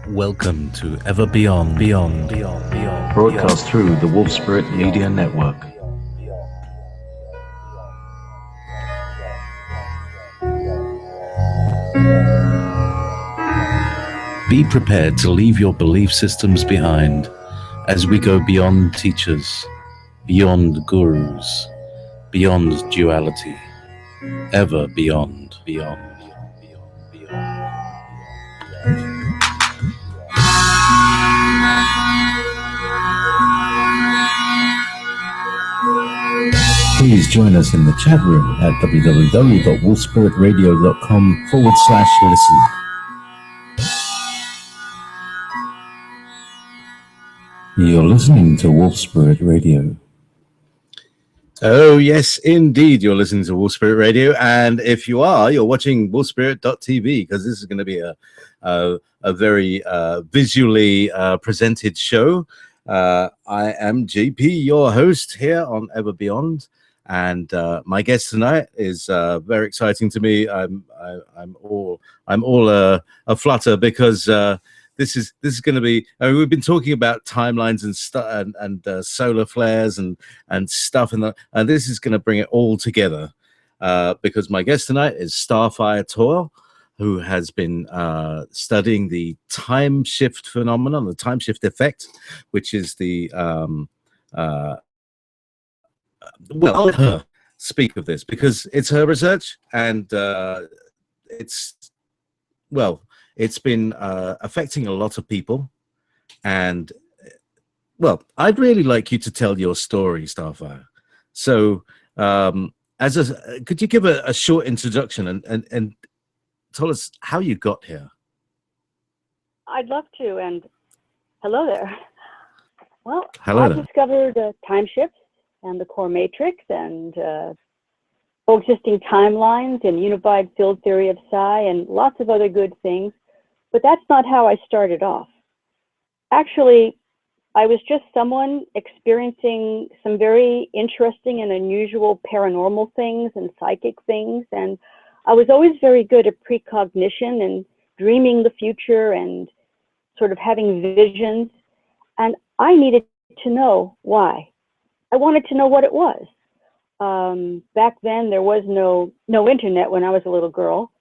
Welcome to Ever Beyond, Beyond, Beyond, Beyond. Broadcast through the Wolf Spirit Media Network. Be prepared to leave your belief systems behind as we go beyond teachers, beyond gurus, beyond duality, ever beyond, beyond. Please join us in the chat room at www.wolfspiritradio.com/listen. You're listening to Wolf Spirit Radio. Oh, yes, indeed. You're listening to Wolf Spirit Radio. And if you are, you're watching wolfspirit.tv, because this is going to be a very visually presented show. I am JP, your host here on Ever Beyond. And my guest tonight is very exciting to me. I'm all aflutter because this is going to be. I mean, we've been talking about timelines and solar flares and stuff, and this is going to bring it all together because my guest tonight is Starfire Toil, who has been studying the time shift phenomenon, the time shift effect, which is the well, I'll let her speak of this because it's her research, and it's been affecting a lot of people. And well, I'd really like you to tell your story, Starfire. So, could you give a short introduction and tell us how you got here? I'd love to, and hello there. Well, hello I there. discovered time shifts and the core matrix and coexisting timelines and unified field theory of psi and lots of other good things, but that's not how I started off. Actually, I was just someone experiencing some very interesting and unusual paranormal things and psychic things, and I was always very good at precognition and dreaming the future and sort of having visions, and I needed to know why. I wanted to know what it was. Back then, there was no internet when I was a little girl,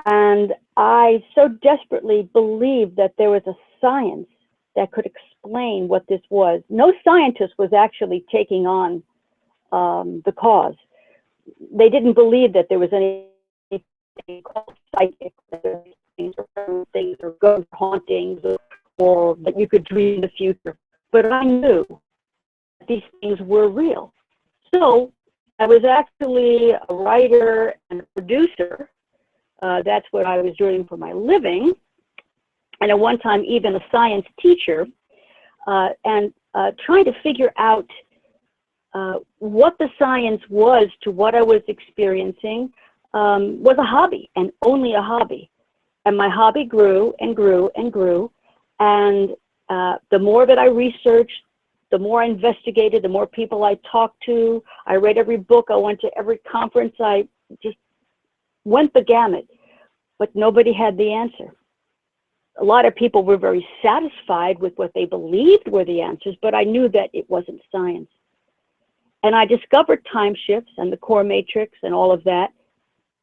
and I so desperately believed that there was a science that could explain what this was. No scientist was actually taking on the cause. They didn't believe that there was anything called psychic, things or ghost hauntings, or that you could dream the future. But I knew these things were real. So I was actually a writer and a producer. That's what I was doing for my living. And at one time, even a science teacher, and trying to figure out what the science was to what I was experiencing was a hobby, and only a hobby. And my hobby grew and grew and grew. And the more that I researched, the more I investigated, the more people I talked to. I read every book. I went to every conference. I just went the gamut, but nobody had the answer. A lot of people were very satisfied with what they believed were the answers, but I knew that it wasn't science. And I discovered time shifts and the core matrix and all of that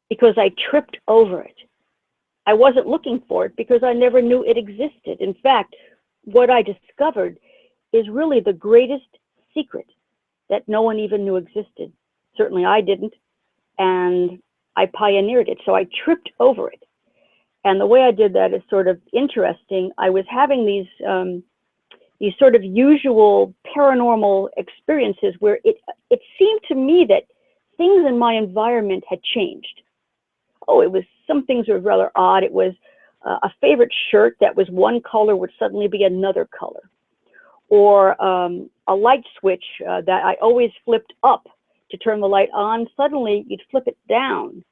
because I tripped over it. I wasn't looking for it because I never knew it existed. In fact, what I discovered is really the greatest secret that no one even knew existed. Certainly I didn't, and I pioneered it, so I tripped over it. And the way I did that is sort of interesting. I was having these sort of usual paranormal experiences where it seemed to me that things in my environment had changed. Some things were rather odd. It was a favorite shirt that was one color would suddenly be another color. Or a light switch that I always flipped up to turn the light on. Suddenly, you'd flip it down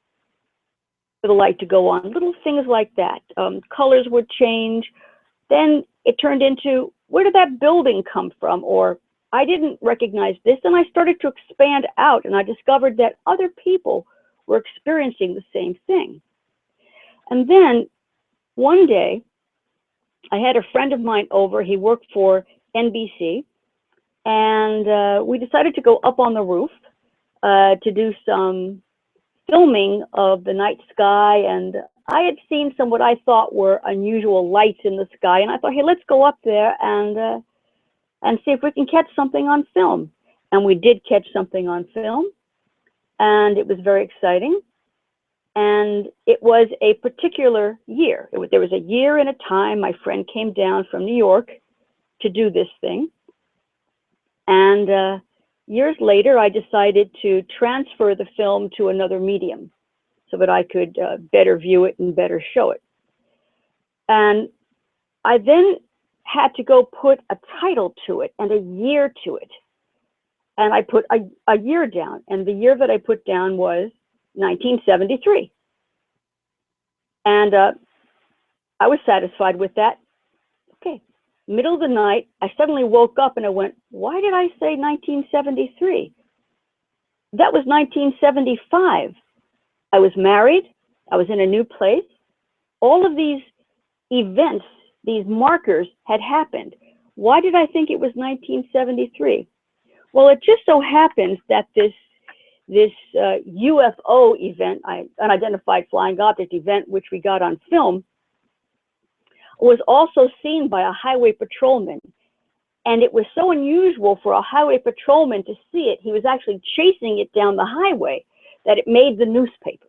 for the light to go on. Little things like that. Colors would change. Then it turned into, where did that building come from? Or I didn't recognize this. And I started to expand out, and I discovered that other people were experiencing the same thing. And then one day, I had a friend of mine over. He worked for NBC, and we decided to go up on the roof to do some filming of the night sky. And I had seen some what I thought were unusual lights in the sky, and I thought, hey, let's go up there and see if we can catch something on film. And we did catch something on film, and it was very exciting. And it was a particular year. There was a year and a time my friend came down from New York to do this thing. And years later, I decided to transfer the film to another medium so that I could better view it and better show it. And I then had to go put a title to it and a year to it. And I put a year down, and the year that I put down was 1973. And I was satisfied with that. Okay, middle of the night, I suddenly woke up and I went, why did I say 1973? That was 1975. I was married, I was in a new place. All of these events, these markers had happened. Why did I think it was 1973? Well, it just so happens that this UFO event, unidentified flying object event, which we got on film, was also seen by a highway patrolman. And it was so unusual for a highway patrolman to see it. He was actually chasing it down the highway that it made the newspaper.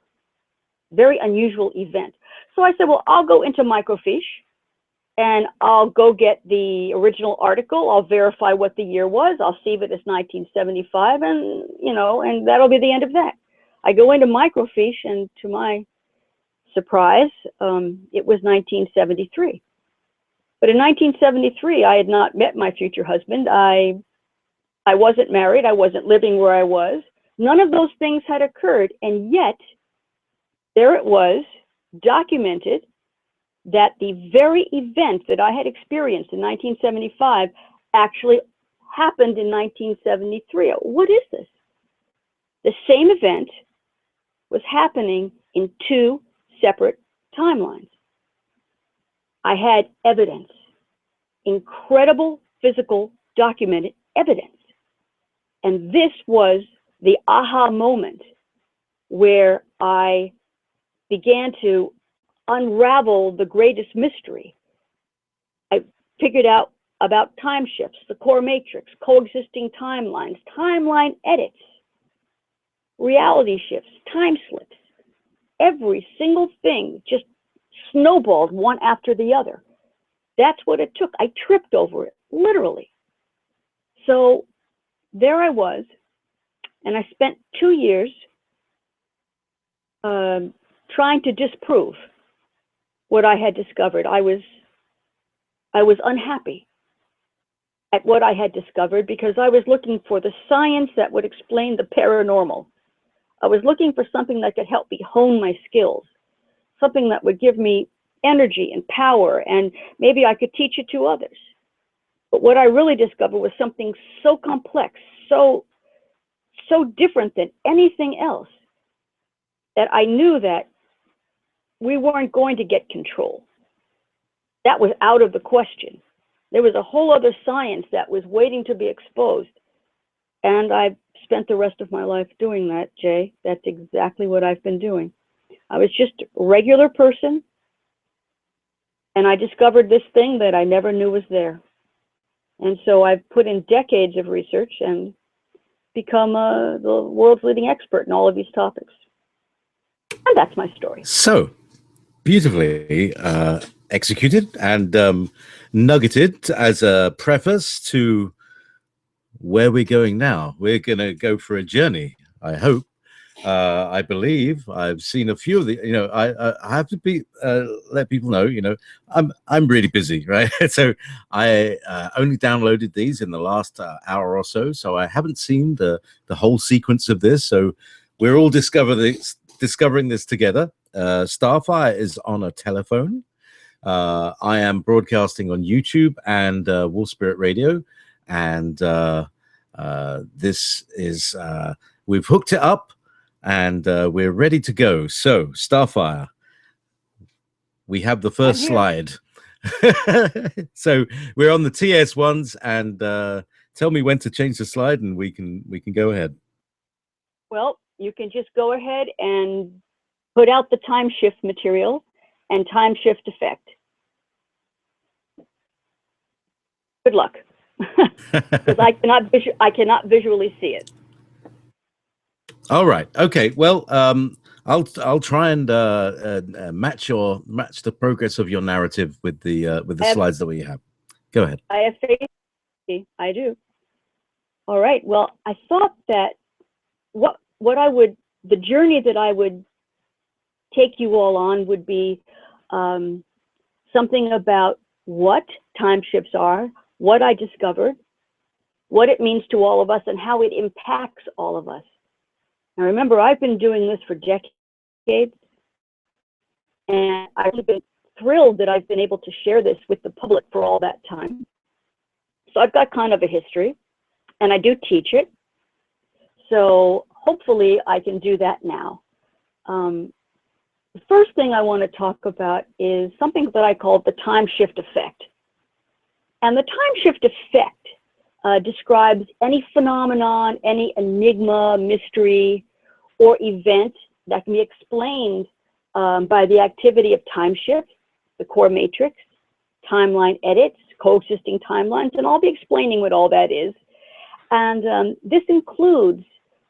Very unusual event. So I said, well, I'll go into microfiche and I'll go get the original article. I'll verify what the year was. I'll see if it's 1975, and and that'll be the end of that. I go into microfiche, and to my surprise, it was 1973. But in 1973, I had not met my future husband. I wasn't married. I wasn't living where I was. None of those things had occurred, and yet there it was, documented, that the very event that I had experienced in 1975 actually happened in 1973. What is this? The same event was happening in two separate timelines. I had evidence, incredible physical documented evidence. And this was the aha moment where I began to unravel the greatest mystery. I figured out about time shifts, the core matrix, coexisting timelines, timeline edits, reality shifts, time slips. Every single thing just snowballed one after the other. That's what it took. I tripped over it, literally. So there I was, and I spent 2 years trying to disprove what I had discovered. I was unhappy at what I had discovered because I was looking for the science that would explain the paranormal. I was looking for something that could help me hone my skills, something that would give me energy and power, and maybe I could teach it to others. But what I really discovered was something so complex, so different than anything else, that I knew that we weren't going to get control. That was out of the question. There was a whole other science that was waiting to be exposed. And I've spent the rest of my life doing that, Jay. That's exactly what I've been doing. I was just a regular person, and I discovered this thing that I never knew was there. And so I've put in decades of research and become the world's leading expert in all of these topics. And that's my story. So, beautifully executed and nuggeted as a preface to where we're going now. We're going to go for a journey, I hope. I believe I've seen a few of the, I have to be let people know, I'm really busy, right? So I only downloaded these in the last hour or so, so I haven't seen the whole sequence of this. So we're all discovering this together. Starfire is on a telephone. I am broadcasting on YouTube and Wolf Spirit Radio, and this is we've hooked it up. And we're ready to go. So, Starfire, we have the first slide. So we're on the TS ones, and tell me when to change the slide, and we can go ahead. Well, you can just go ahead and put out the time shift material and time shift effect. Good luck, because I cannot visually see it. All right. Okay. Well, I'll try and match the progress of your narrative with the slides that we have. Go ahead. I have faith. I do. All right. Well, I thought that the journey that I would take you all on would be something about what time shifts are, what I discovered, what it means to all of us, and how it impacts all of us. Now, remember, I've been doing this for decades, and I've been thrilled that I've been able to share this with the public for all that time. So I've got kind of a history, and I do teach it. So hopefully I can do that now. The first thing I want to talk about is something that I call the time shift effect. And the time shift effect describes any phenomenon, any enigma, mystery, or event that can be explained by the activity of time shift, the core matrix, timeline edits, coexisting timelines, and I'll be explaining what all that is. And this includes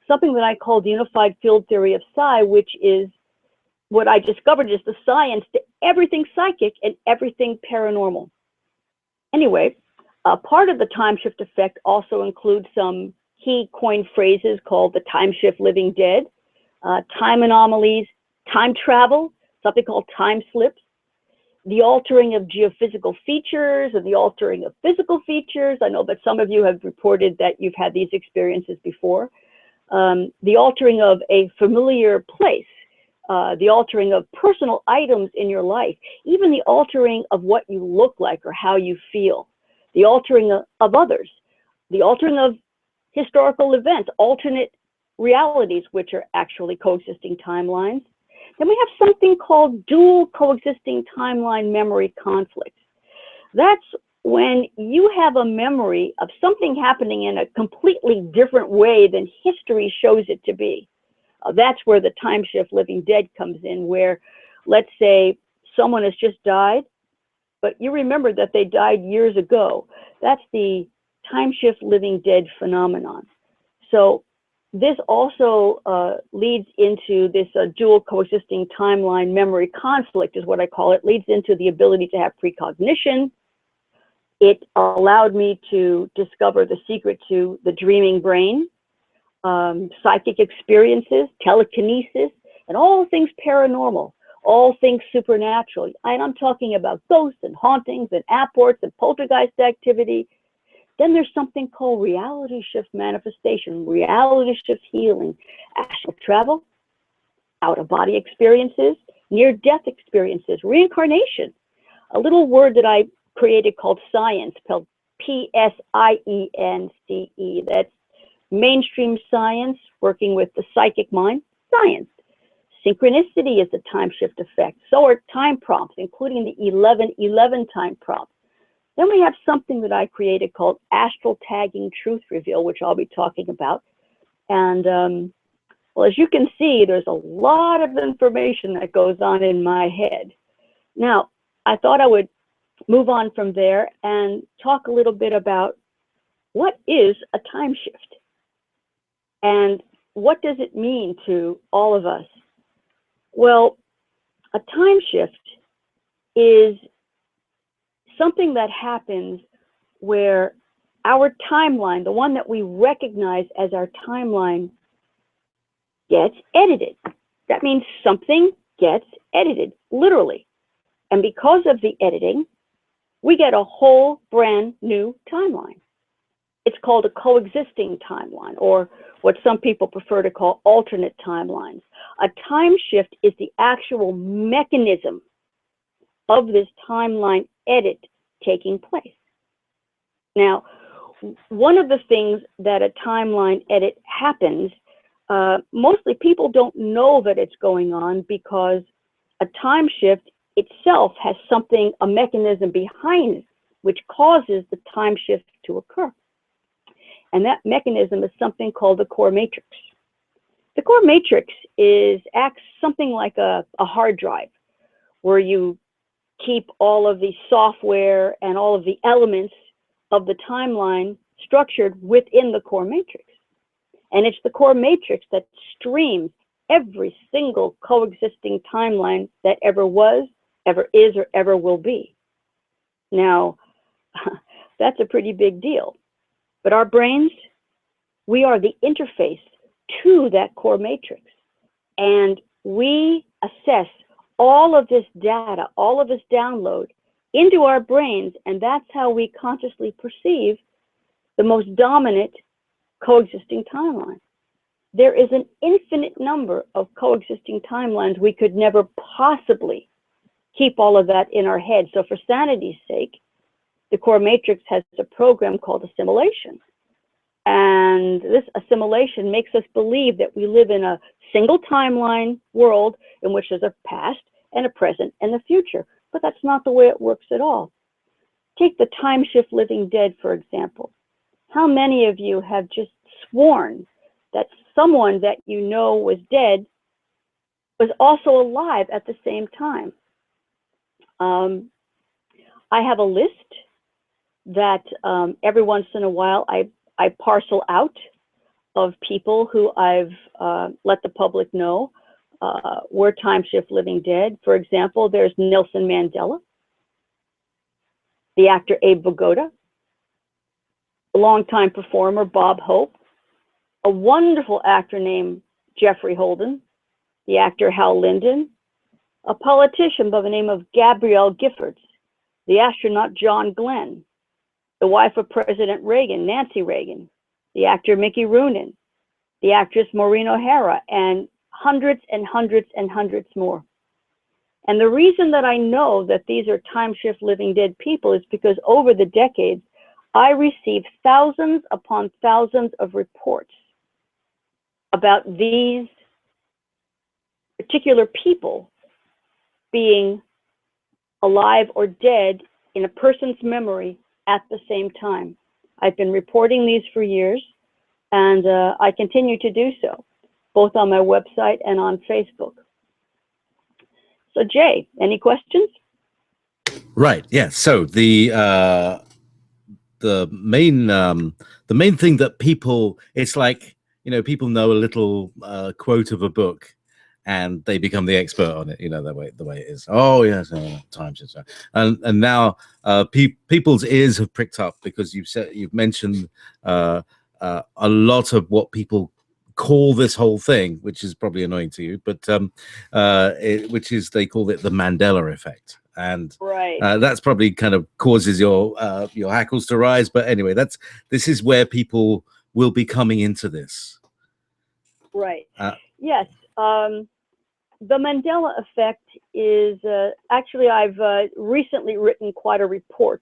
something that I call the unified field theory of psi, which is what I discovered is the science to everything psychic and everything paranormal. Anyway, part of the time shift effect also includes some key coined phrases called the time shift living dead, time anomalies, time travel, something called time slips, the altering of geophysical features and the altering of physical features. I know that some of you have reported that you've had these experiences before. The altering of a familiar place, the altering of personal items in your life, even the altering of what you look like or how you feel, the altering of others, the altering of historical events, alternate realities, which are actually coexisting timelines. Then we have something called dual coexisting timeline memory conflicts. That's when you have a memory of something happening in a completely different way than history shows it to be. That's where the time shift living dead comes in, where, let's say, someone has just died, but you remember that they died years ago. That's the time shift living dead phenomenon. So this also leads into this dual coexisting timeline memory conflict, is what I call it, leads into the ability to have precognition. It allowed me to discover the secret to the dreaming brain, psychic experiences, telekinesis, and all things paranormal, all things supernatural. And I'm talking about ghosts and hauntings and apports and poltergeist activity. Then there's something called reality shift manifestation, reality shift healing, astral travel, out-of-body experiences, near-death experiences, reincarnation, a little word that I created called science, spelled P-S-I-E-N-C-E. That's mainstream science, working with the psychic mind, science. Synchronicity is the time shift effect. So are time prompts, including the 1111 time prompt. Then we have something that I created called astral tagging truth reveal, which I'll be talking about. And well, as you can see, there's a lot of information that goes on in my head. Now, I thought I would move on from there and talk a little bit about what is a time shift and what does it mean to all of us. Well, a time shift is something that happens where our timeline, the one that we recognize as our timeline, gets edited. That means something gets edited, literally. And because of the editing, we get a whole brand new timeline. It's called a coexisting timeline, or what some people prefer to call alternate timelines. A time shift is the actual mechanism of this timeline edit taking place. Now, one of the things that a timeline edit happens, mostly people don't know that it's going on because a time shift itself has something, a mechanism behind it, which causes the time shift to occur. And that mechanism is something called the core matrix. The core matrix acts something like a hard drive, where you keep all of the software and all of the elements of the timeline structured within the core matrix. And it's the core matrix that streams every single coexisting timeline that ever was, ever is, or ever will be. Now, that's a pretty big deal. But our brains, we are the interface to that core matrix. And we assess all of this data, all of this download into our brains, and that's how we consciously perceive the most dominant coexisting timeline. There is an infinite number of coexisting timelines. We could never possibly keep all of that in our head. So for sanity's sake, the core matrix has a program called assimilation. And this assimilation makes us believe that we live in a single timeline world in which there's a past and a present and a future. But that's not the way it works at all. Take the time shift living dead, for example. How many of you have just sworn that someone that you know was dead was also alive at the same time? I have a list that every once in a while I parcel out of people who I've let the public know were time shift living dead. For example, there's Nelson Mandela, the actor Abe Vigoda, a longtime performer Bob Hope, a wonderful actor named Jeffrey Holden, the actor Hal Linden, a politician by the name of Gabrielle Giffords, the astronaut John Glenn, the wife of President Reagan, Nancy Reagan, the actor Mickey Rooney, the actress Maureen O'Hara, and hundreds and hundreds and hundreds more. And the reason that I know that these are time shift living dead people is because over the decades, I received thousands upon thousands of reports about these particular people being alive or dead in a person's memory at the same time. I've been reporting these for years, and I continue to do so, both on my website and on Facebook. So Jay, any questions? Right. Yeah. So the main thing that people, it's like, you know, people know a little quote of a book and they become the expert on it, you know, the way it is. Oh yes, times it's and now people's ears have pricked up because you've mentioned a lot of what people call this whole thing, which is probably annoying to you, but which is, they call it the Mandela effect. And right. That's probably kind of causes your hackles to rise. But anyway, this is where people will be coming into this. Right. Yes. The Mandela effect is actually, I've recently written quite a report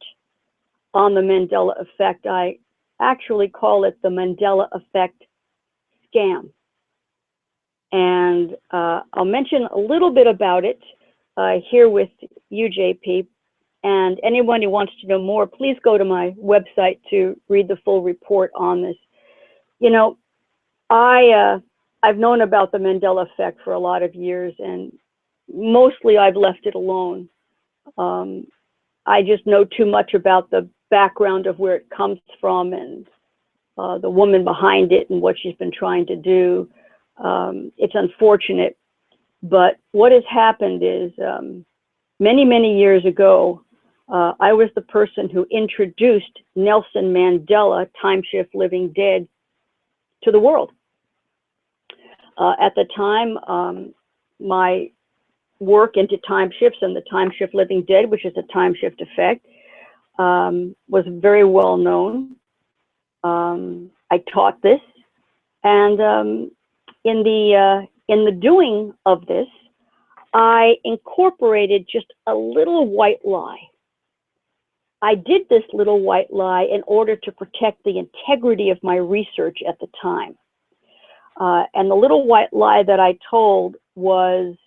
on the Mandela effect. I actually call it the Mandela effect scam. And I'll mention a little bit about it here with you, JP. And anyone who wants to know more, please go to my website to read the full report on this. You know, I've known about the Mandela effect for a lot of years, and mostly I've left it alone. I just know too much about the background of where it comes from and the woman behind it and what she's been trying to do. It's unfortunate, but what has happened is many, many years ago, I was the person who introduced Nelson Mandela, Time Shift Living Dead, to the world. At the time, my work into time shifts and the time shift living dead, which is a time shift effect, was very well known. I taught this, and in the doing of this, I incorporated just a little white lie. I did this little white lie in order to protect the integrity of my research at the time. And the little white lie that I told was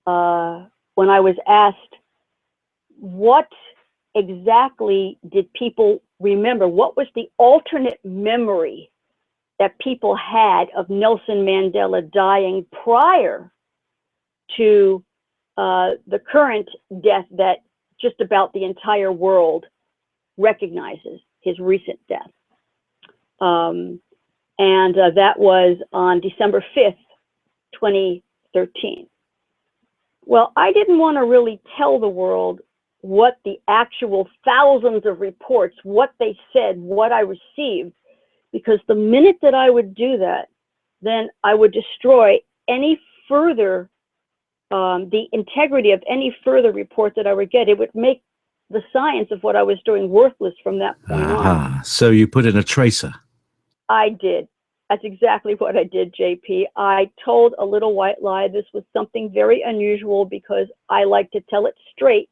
when I was asked what exactly did people remember? What was the alternate memory that people had of Nelson Mandela dying prior to the current death that just about the entire world recognizes, his recent death? That was on December 5th, 2013. Well, I didn't want to really tell the world what the actual thousands of reports, what they said, what I received, because the minute that I would do that, then I would destroy any further, the integrity of any further report that I would get. It would make the science of what I was doing worthless from that point on. So you put in a tracer. I did. That's exactly what I did, JP. I told a little white lie. This was something very unusual because I like to tell it straight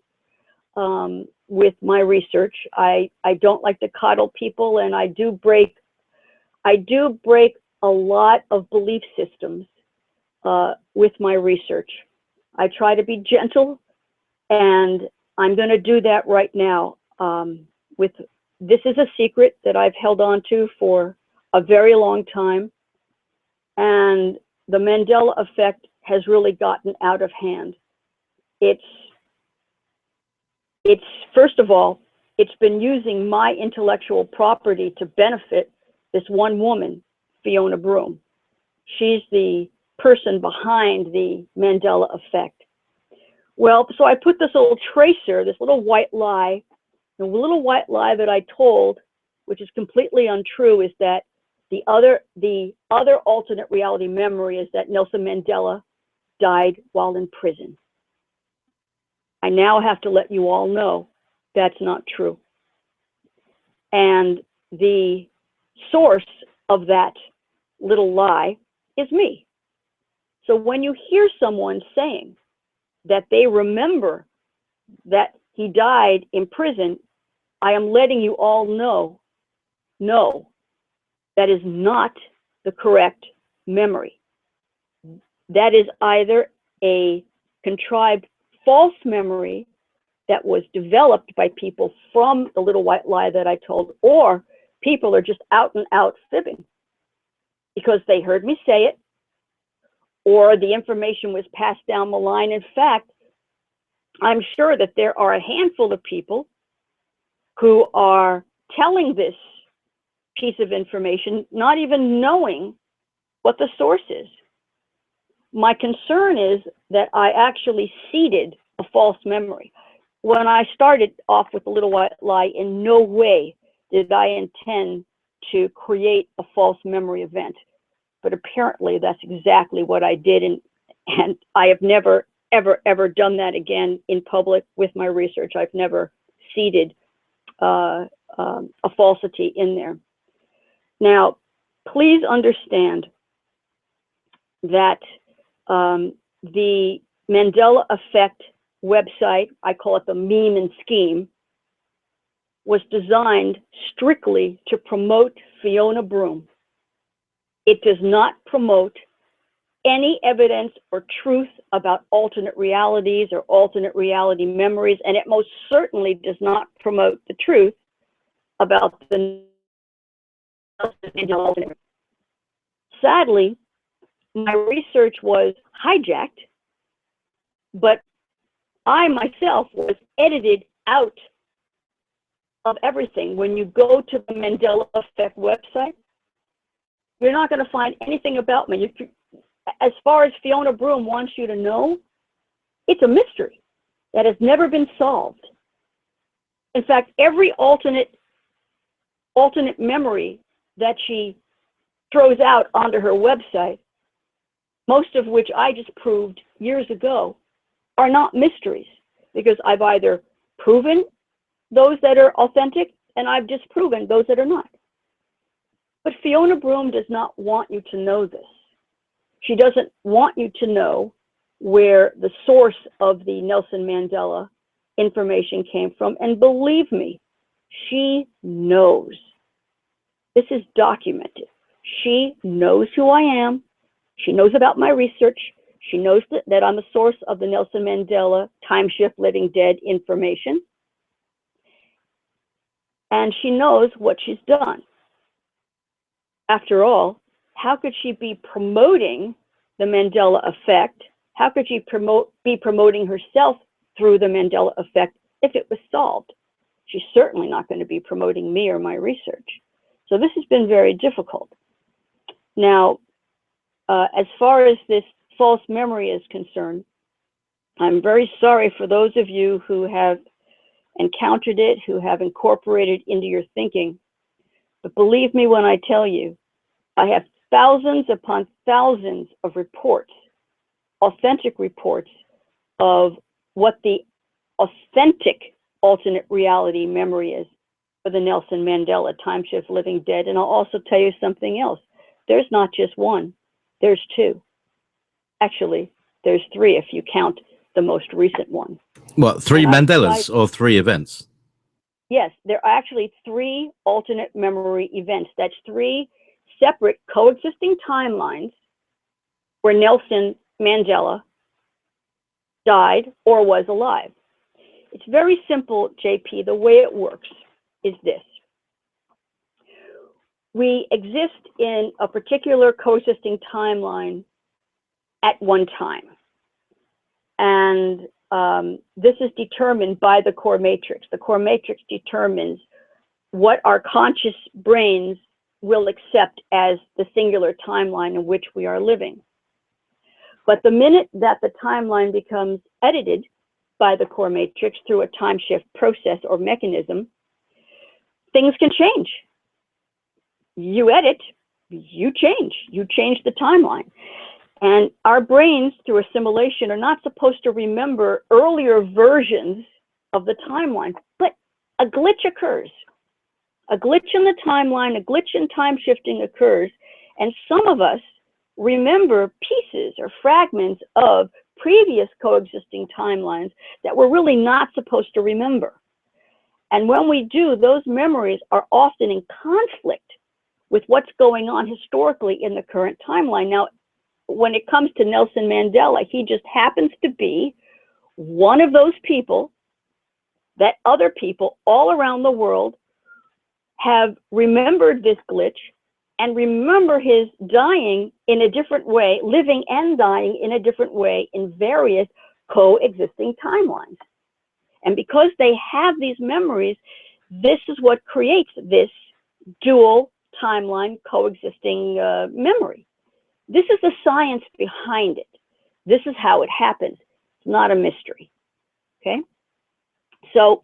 with my research. I don't like to coddle people, and I do break a lot of belief systems with my research. I try to be gentle, and I'm going to do that right now. This is a secret that I've held on to for a very long time, and the Mandela effect has really gotten out of hand. It's first of all, it's been using my intellectual property to benefit this one woman, Fiona Broome. She's the person behind the Mandela effect. Well, so I put this little tracer, this little white lie. The little white lie that I told, which is completely untrue, is that the other alternate reality memory is that Nelson Mandela died while in prison. I now have to let you all know that's not true. And the source of that little lie is me. So when you hear someone saying that they remember that he died in prison, I am letting you all know, no, that is not the correct memory. That is either a contrived false memory that was developed by people from the little white lie that I told, or people are just out and out fibbing because they heard me say it, or the information was passed down the line. In fact, I'm sure that there are a handful of people who are telling this piece of information, not even knowing what the source is. My concern is that I actually seeded a false memory. When I started off with the little white lie, in no way did I intend to create a false memory event. But apparently that's exactly what I did, and I have never, ever done that again in public with my research. I've never seeded a falsity in there. Now, please understand that the Mandela effect website, I call it the meme and scheme, was designed strictly to promote Fiona Broome. It does not promote any evidence or truth about alternate realities or alternate reality memories, and it most certainly does not promote the truth about the Mandela effect. Sadly, my research was hijacked, but I myself was edited out of everything. When you go to the Mandela Effect website, you're not going to find anything about me. As far as Fiona Broome wants you to know, it's a mystery that has never been solved. In fact, every alternate memory that she throws out onto her website, most of which I just proved years ago, are not mysteries, because I've either proven those that are authentic and I've disproven those that are not. But Fiona Broome does not want you to know this. She doesn't want you to know where the source of the Nelson Mandela information came from. And believe me, she knows. This is documented. She knows who I am. She knows about my research. She knows that I'm a source of the Nelson Mandela time shift living dead information. And she knows what she's done. After all, how could she be promoting the Mandela effect? How could she be promoting herself through the Mandela effect if it was solved? She's certainly not going to be promoting me or my research. So this has been very difficult. Now, as far as this false memory is concerned, I'm very sorry for those of you who have encountered it, who have incorporated into your thinking. But believe me when I tell you, I have thousands upon thousands of reports, authentic reports of what the authentic alternate reality memory is for the Nelson Mandela time shift living dead. And I'll also tell you something else. There's not just one, there's two. Actually, there's three if you count the most recent one. What, three Mandelas or three events? Yes, there are actually three alternate memory events. That's three separate coexisting timelines where Nelson Mandela died or was alive. It's very simple, JP. The way it works is this. We exist in a particular coexisting timeline at one time. And this is determined by the core matrix. The core matrix determines what our conscious brains will accept as the singular timeline in which we are living. But the minute that the timeline becomes edited by the core matrix through a time shift process or mechanism, things can change. You edit, you change the timeline. And our brains, through assimilation, are not supposed to remember earlier versions of the timeline, but a glitch occurs. A glitch in the timeline, a glitch in time shifting occurs, and some of us remember pieces or fragments of previous coexisting timelines that we're really not supposed to remember. And when we do, those memories are often in conflict with what's going on historically in the current timeline. Now, when it comes to Nelson Mandela, he just happens to be one of those people that other people all around the world have remembered this glitch and remember his dying in a different way, living and dying in a different way in various coexisting timelines. And because they have these memories, this is what creates this dual timeline coexisting memory. This is the science behind it. This is how it happens. It's not a mystery, okay? So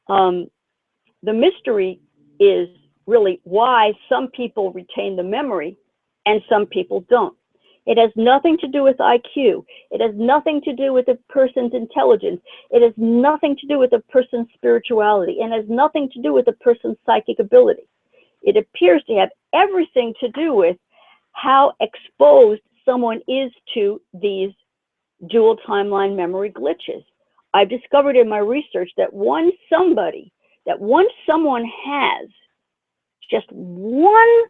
the mystery is really why some people retain the memory and some people don't. It has nothing to do with IQ. It has nothing to do with a person's intelligence. It has nothing to do with a person's spirituality. It has nothing to do with a person's psychic ability. It appears to have everything to do with how exposed someone is to these dual timeline memory glitches. I've discovered in my research that once someone has just one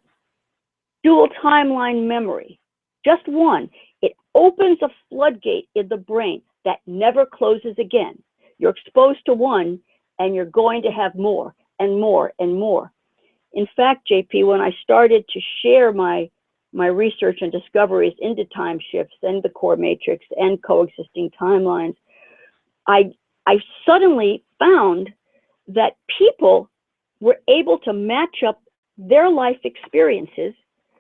dual timeline memory, just one, it opens a floodgate in the brain that never closes again. You're exposed to one and you're going to have more and more and more. In fact, JP, when I started to share my research and discoveries into time shifts and the core matrix and coexisting timelines, I suddenly found that people were able to match up their life experiences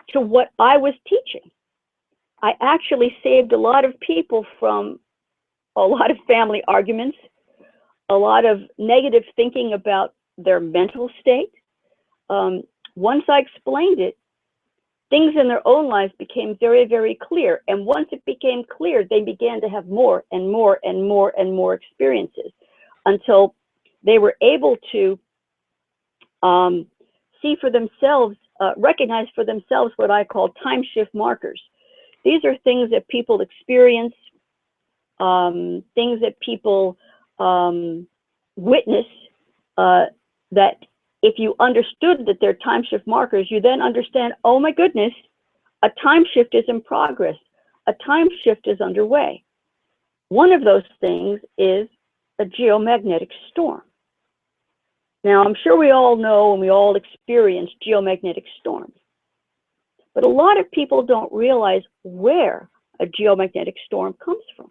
to what I was teaching. I actually saved a lot of people from a lot of family arguments, a lot of negative thinking about their mental state. Once I explained it, things in their own lives became very, very clear. And once it became clear, they began to have more and more and more and more experiences until they were able to see for themselves, recognize for themselves what I call time shift markers. These are things that people experience, things that people witness, that if you understood that they're time shift markers, you then understand, oh my goodness, a time shift is in progress. a time shift is underway. One of those things is a geomagnetic storm. Now, I'm sure we all know and we all experience geomagnetic storms, but a lot of people don't realize where a geomagnetic storm comes from.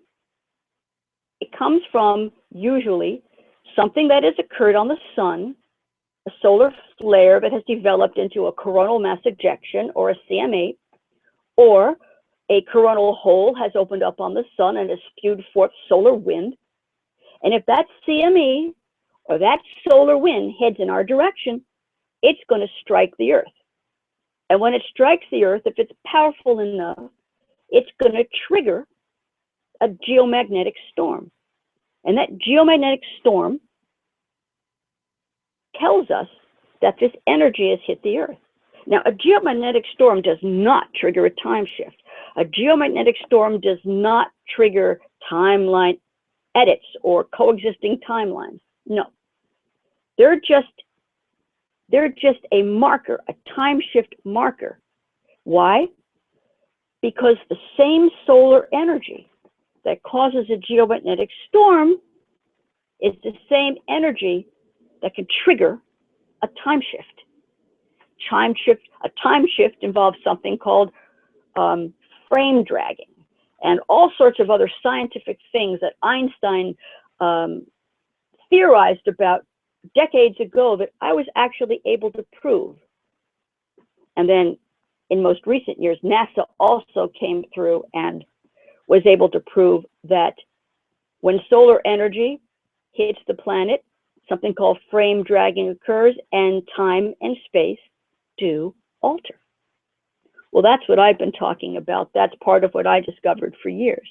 It comes from usually something that has occurred on the sun, a solar flare that has developed into a coronal mass ejection or a CM8, or a coronal hole has opened up on the sun and has spewed forth solar wind. And if that CME or that solar wind heads in our direction, it's going to strike the Earth. And when it strikes the Earth, if it's powerful enough, it's going to trigger a geomagnetic storm. And that geomagnetic storm tells us that this energy has hit the Earth. Now, a geomagnetic storm does not trigger a time shift. A geomagnetic storm does not trigger timeline edits or coexisting timelines. No. They're just a marker, a time shift marker. Why? Because the same solar energy that causes a geomagnetic storm is the same energy that can trigger a time shift. A time shift involves something called frame dragging and all sorts of other scientific things that Einstein theorized about decades ago that I was actually able to prove. And then in most recent years, NASA also came through and was able to prove that when solar energy hits the planet, something called frame dragging occurs and time and space do alter. Well, that's what I've been talking about. That's part of what I discovered for years.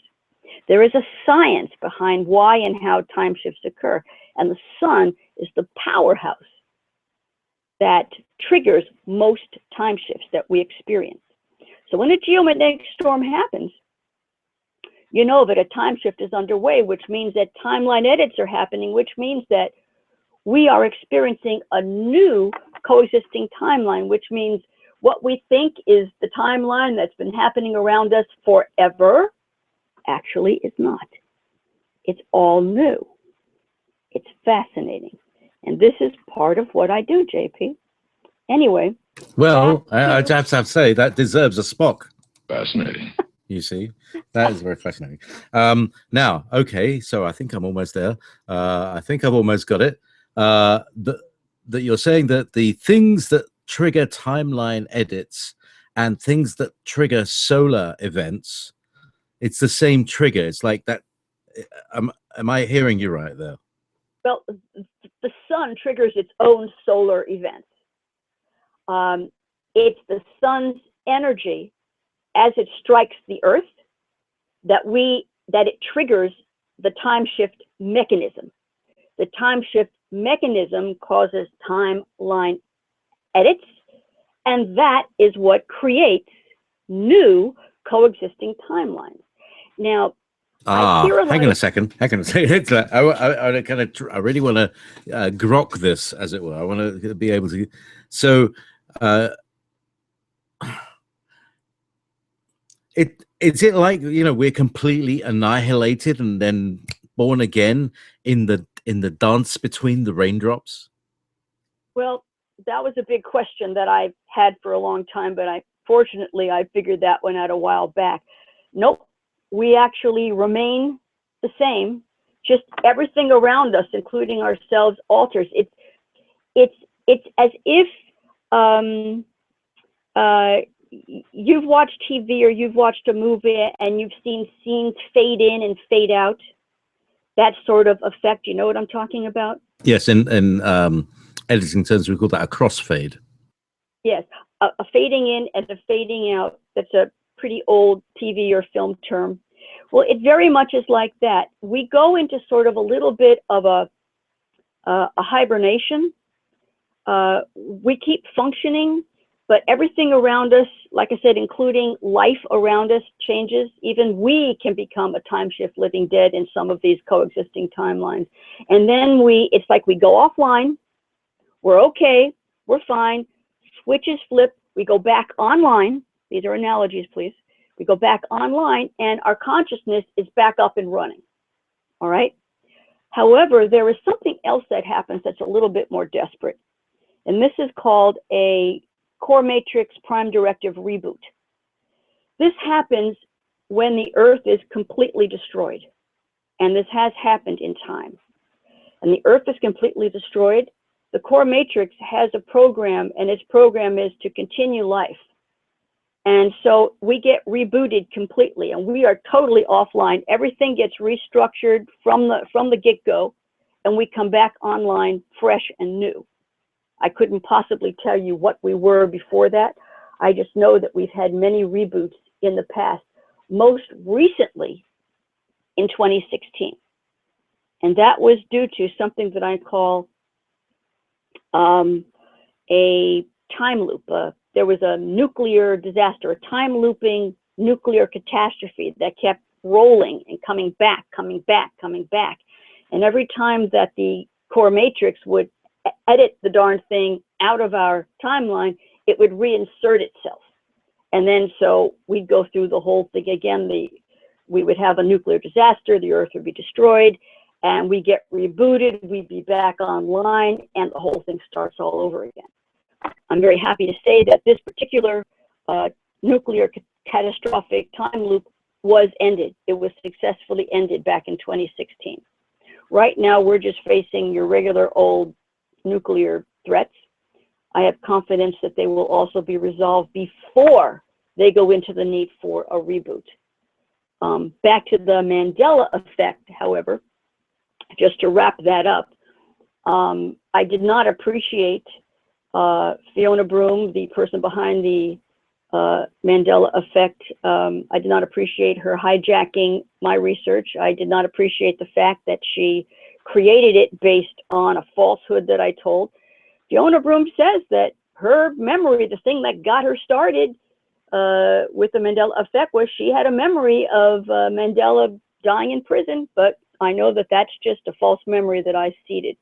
There is a science behind why and how time shifts occur, and the sun is the powerhouse that triggers most time shifts that we experience. So when a geomagnetic storm happens, you know that a time shift is underway, which means that timeline edits are happening, which means that we are experiencing a new coexisting timeline, which means what we think is the timeline that's been happening around us forever actually is not. It's all new. It's fascinating. And this is part of what I do, JP. Anyway. Well, I have to say that deserves a Spock. Fascinating. You see, that is very fascinating. Now, okay, so I think I'm almost there. I think I've almost got it. That you're saying that the things that trigger timeline edits and things that trigger solar events, it's the same trigger. It's like that. Am I hearing you right there? Well, the sun triggers its own solar events. It's the sun's energy as it strikes the Earth that it triggers the time shift mechanism. The time shift mechanism causes timeline edits, and that is what creates new coexisting timelines. Now, hang on a second. I really want to grok this, as it were. I want to be able to. So, is it like, you know, we're completely annihilated and then born again in the dance between the raindrops? Well, that was a big question that I've had for a long time, but fortunately I figured that one out a while back. Nope, we actually remain the same. Just everything around us, including ourselves, alters. It's as if you've watched TV or you've watched a movie and you've seen scenes fade in and fade out. That sort of effect. You know what I'm talking about? Yes, in editing terms, we call that a crossfade. Yes, a fading in and a fading out. That's a pretty old TV or film term. Well, it very much is like that. We go into sort of a little bit of a hibernation. We keep functioning, but everything around us, like I said, including life around us, changes. Even we can become a time shift living dead in some of these coexisting timelines. And then it's like we go offline. We're okay. We're fine. Switches flip. We go back online. These are analogies, please. We go back online and our consciousness is back up and running. All right. However, there is something else that happens that's a little bit more desperate. And this is called a core matrix prime directive reboot. This happens when the Earth is completely destroyed. And this has happened in time. And the Earth is completely destroyed. The core matrix has a program, and its program is to continue life. And so we get rebooted completely, and we are totally offline. Everything gets restructured from the get-go, and we come back online fresh and new. I couldn't possibly tell you what we were before that. I just know that we've had many reboots in the past, most recently in 2016. And that was due to something that I call a time loop. There was a nuclear disaster, a time looping nuclear catastrophe that kept rolling and coming back, coming back, coming back. And every time that the core matrix would edit the darn thing out of our timeline, it would reinsert itself. And then so we'd go through the whole thing again. We would have a nuclear disaster, the Earth would be destroyed, and we get rebooted, we'd be back online, and the whole thing starts all over again. I'm very happy to say that this particular nuclear catastrophic time loop was ended. It was successfully ended back in 2016. Right now, we're just facing your regular old nuclear threats. I have confidence that they will also be resolved before they go into the need for a reboot. Back to the Mandela effect, however, just to wrap that up, I did not appreciate Fiona Broome, the person behind the Mandela effect. I did not appreciate her hijacking my research. I did not appreciate the fact that she created it based on a falsehood that I told. Fiona Broome says that her memory, the thing that got her started with the Mandela effect, was she had a memory of Mandela dying in prison, but I know that that's just a false memory that I seeded.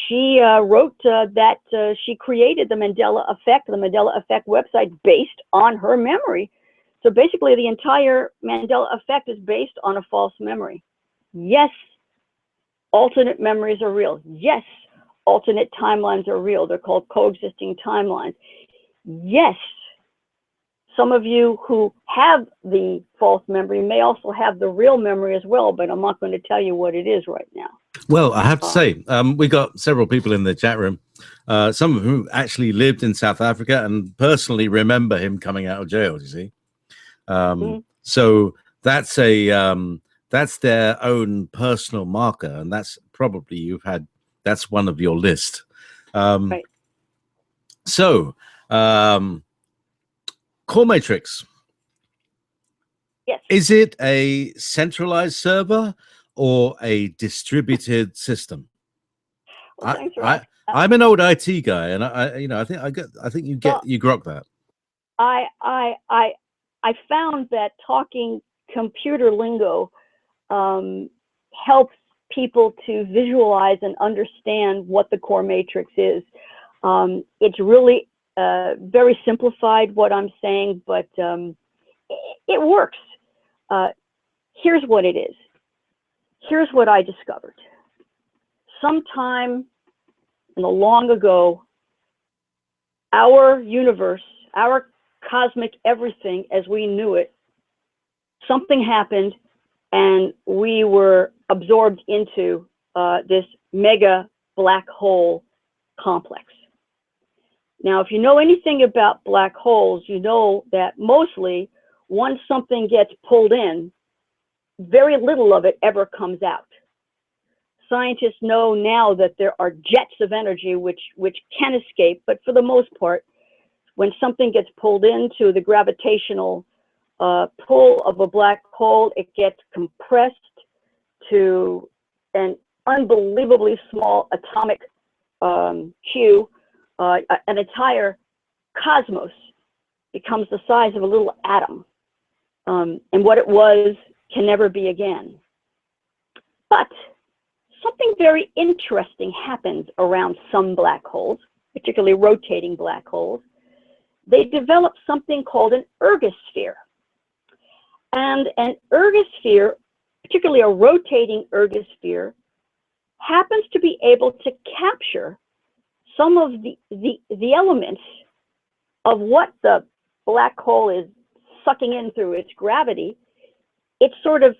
She wrote that she created the Mandela Effect website based on her memory. So basically the entire Mandela effect is based on a false memory. Yes, alternate memories are real. Yes, alternate timelines are real. They're called coexisting timelines. Yes, some of you who have the false memory may also have the real memory as well, but I'm not going to tell you what it is right now. Well, I have to say, we got several people in the chat room, some of whom actually lived in South Africa and personally remember him coming out of jail, you see. So that's that's their own personal marker, and that's probably that's one of your list. Right. So, core matrix. Yes. Is it a centralized server or a distributed system? Well, I'm an old IT guy, and I think you grok that. I found that talking computer lingo helps people to visualize and understand what the core matrix is. It's really very simplified what I'm saying, but it works. Here's what it is. Here's what I discovered. Sometime in the long ago, our universe, our cosmic everything as we knew it, something happened and we were absorbed into this mega black hole complex. Now, if you know anything about black holes, you know that mostly once something gets pulled in, very little of it ever comes out. Scientists know now that there are jets of energy which can escape, but for the most part, when something gets pulled into the gravitational pull of a black hole, it gets compressed to an unbelievably small atomic hue. An entire cosmos becomes the size of a little atom. And what it was can never be again. But something very interesting happens around some black holes, particularly rotating black holes. They develop something called an ergosphere. And an ergosphere, particularly a rotating ergosphere, happens to be able to capture some of the elements of what the black hole is sucking in through its gravity. It sort of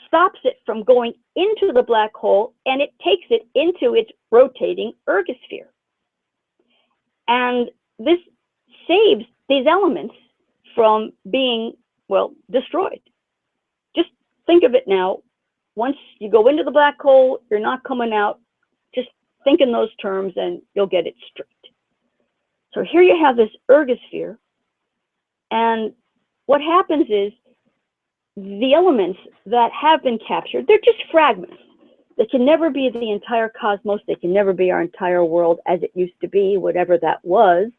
stops it from going into the black hole, and it takes it into its rotating ergosphere. And this saves these elements from being, well, destroyed. Just think of it now. Once you go into the black hole, you're not coming out. Just think in those terms and you'll get it straight. So here you have this ergosphere, and what happens is the elements that have been captured, they're just fragments. They can never be the entire cosmos. They can never be our entire world as it used to be, whatever that was.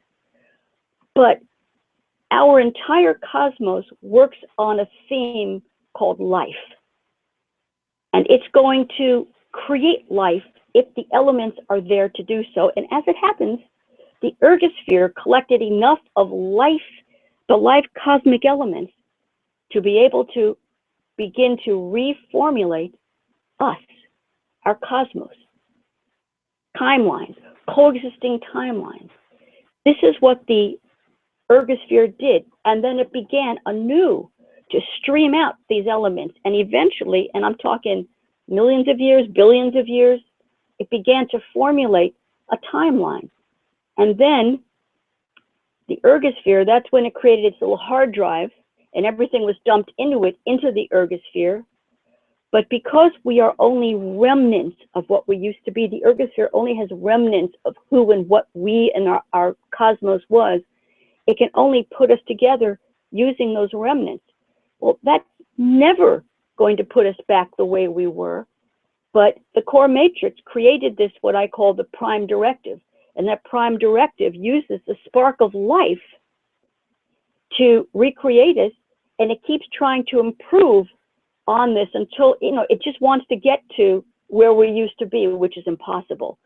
But our entire cosmos works on a theme called life. And it's going to create life if the elements are there to do so. And as it happens, the ergosphere collected enough of life, the life cosmic elements, to be able to begin to reformulate us, our cosmos, timelines, coexisting timelines. This is what the ergosphere did. And then it began anew to stream out these elements. And eventually, and I'm talking millions of years, billions of years, it began to formulate a timeline. And then the ergosphere, that's when it created its little hard drive, and everything was dumped into it, into the ergosphere. But because we are only remnants of what we used to be, the ergosphere only has remnants of who and what we and our cosmos was. It can only put us together using those remnants. Well, that's never going to put us back the way we were. But the core matrix created this, what I call the prime directive. And that prime directive uses the spark of life to recreate us, and it keeps trying to improve on this until, it just wants to get to where we used to be, which is impossible.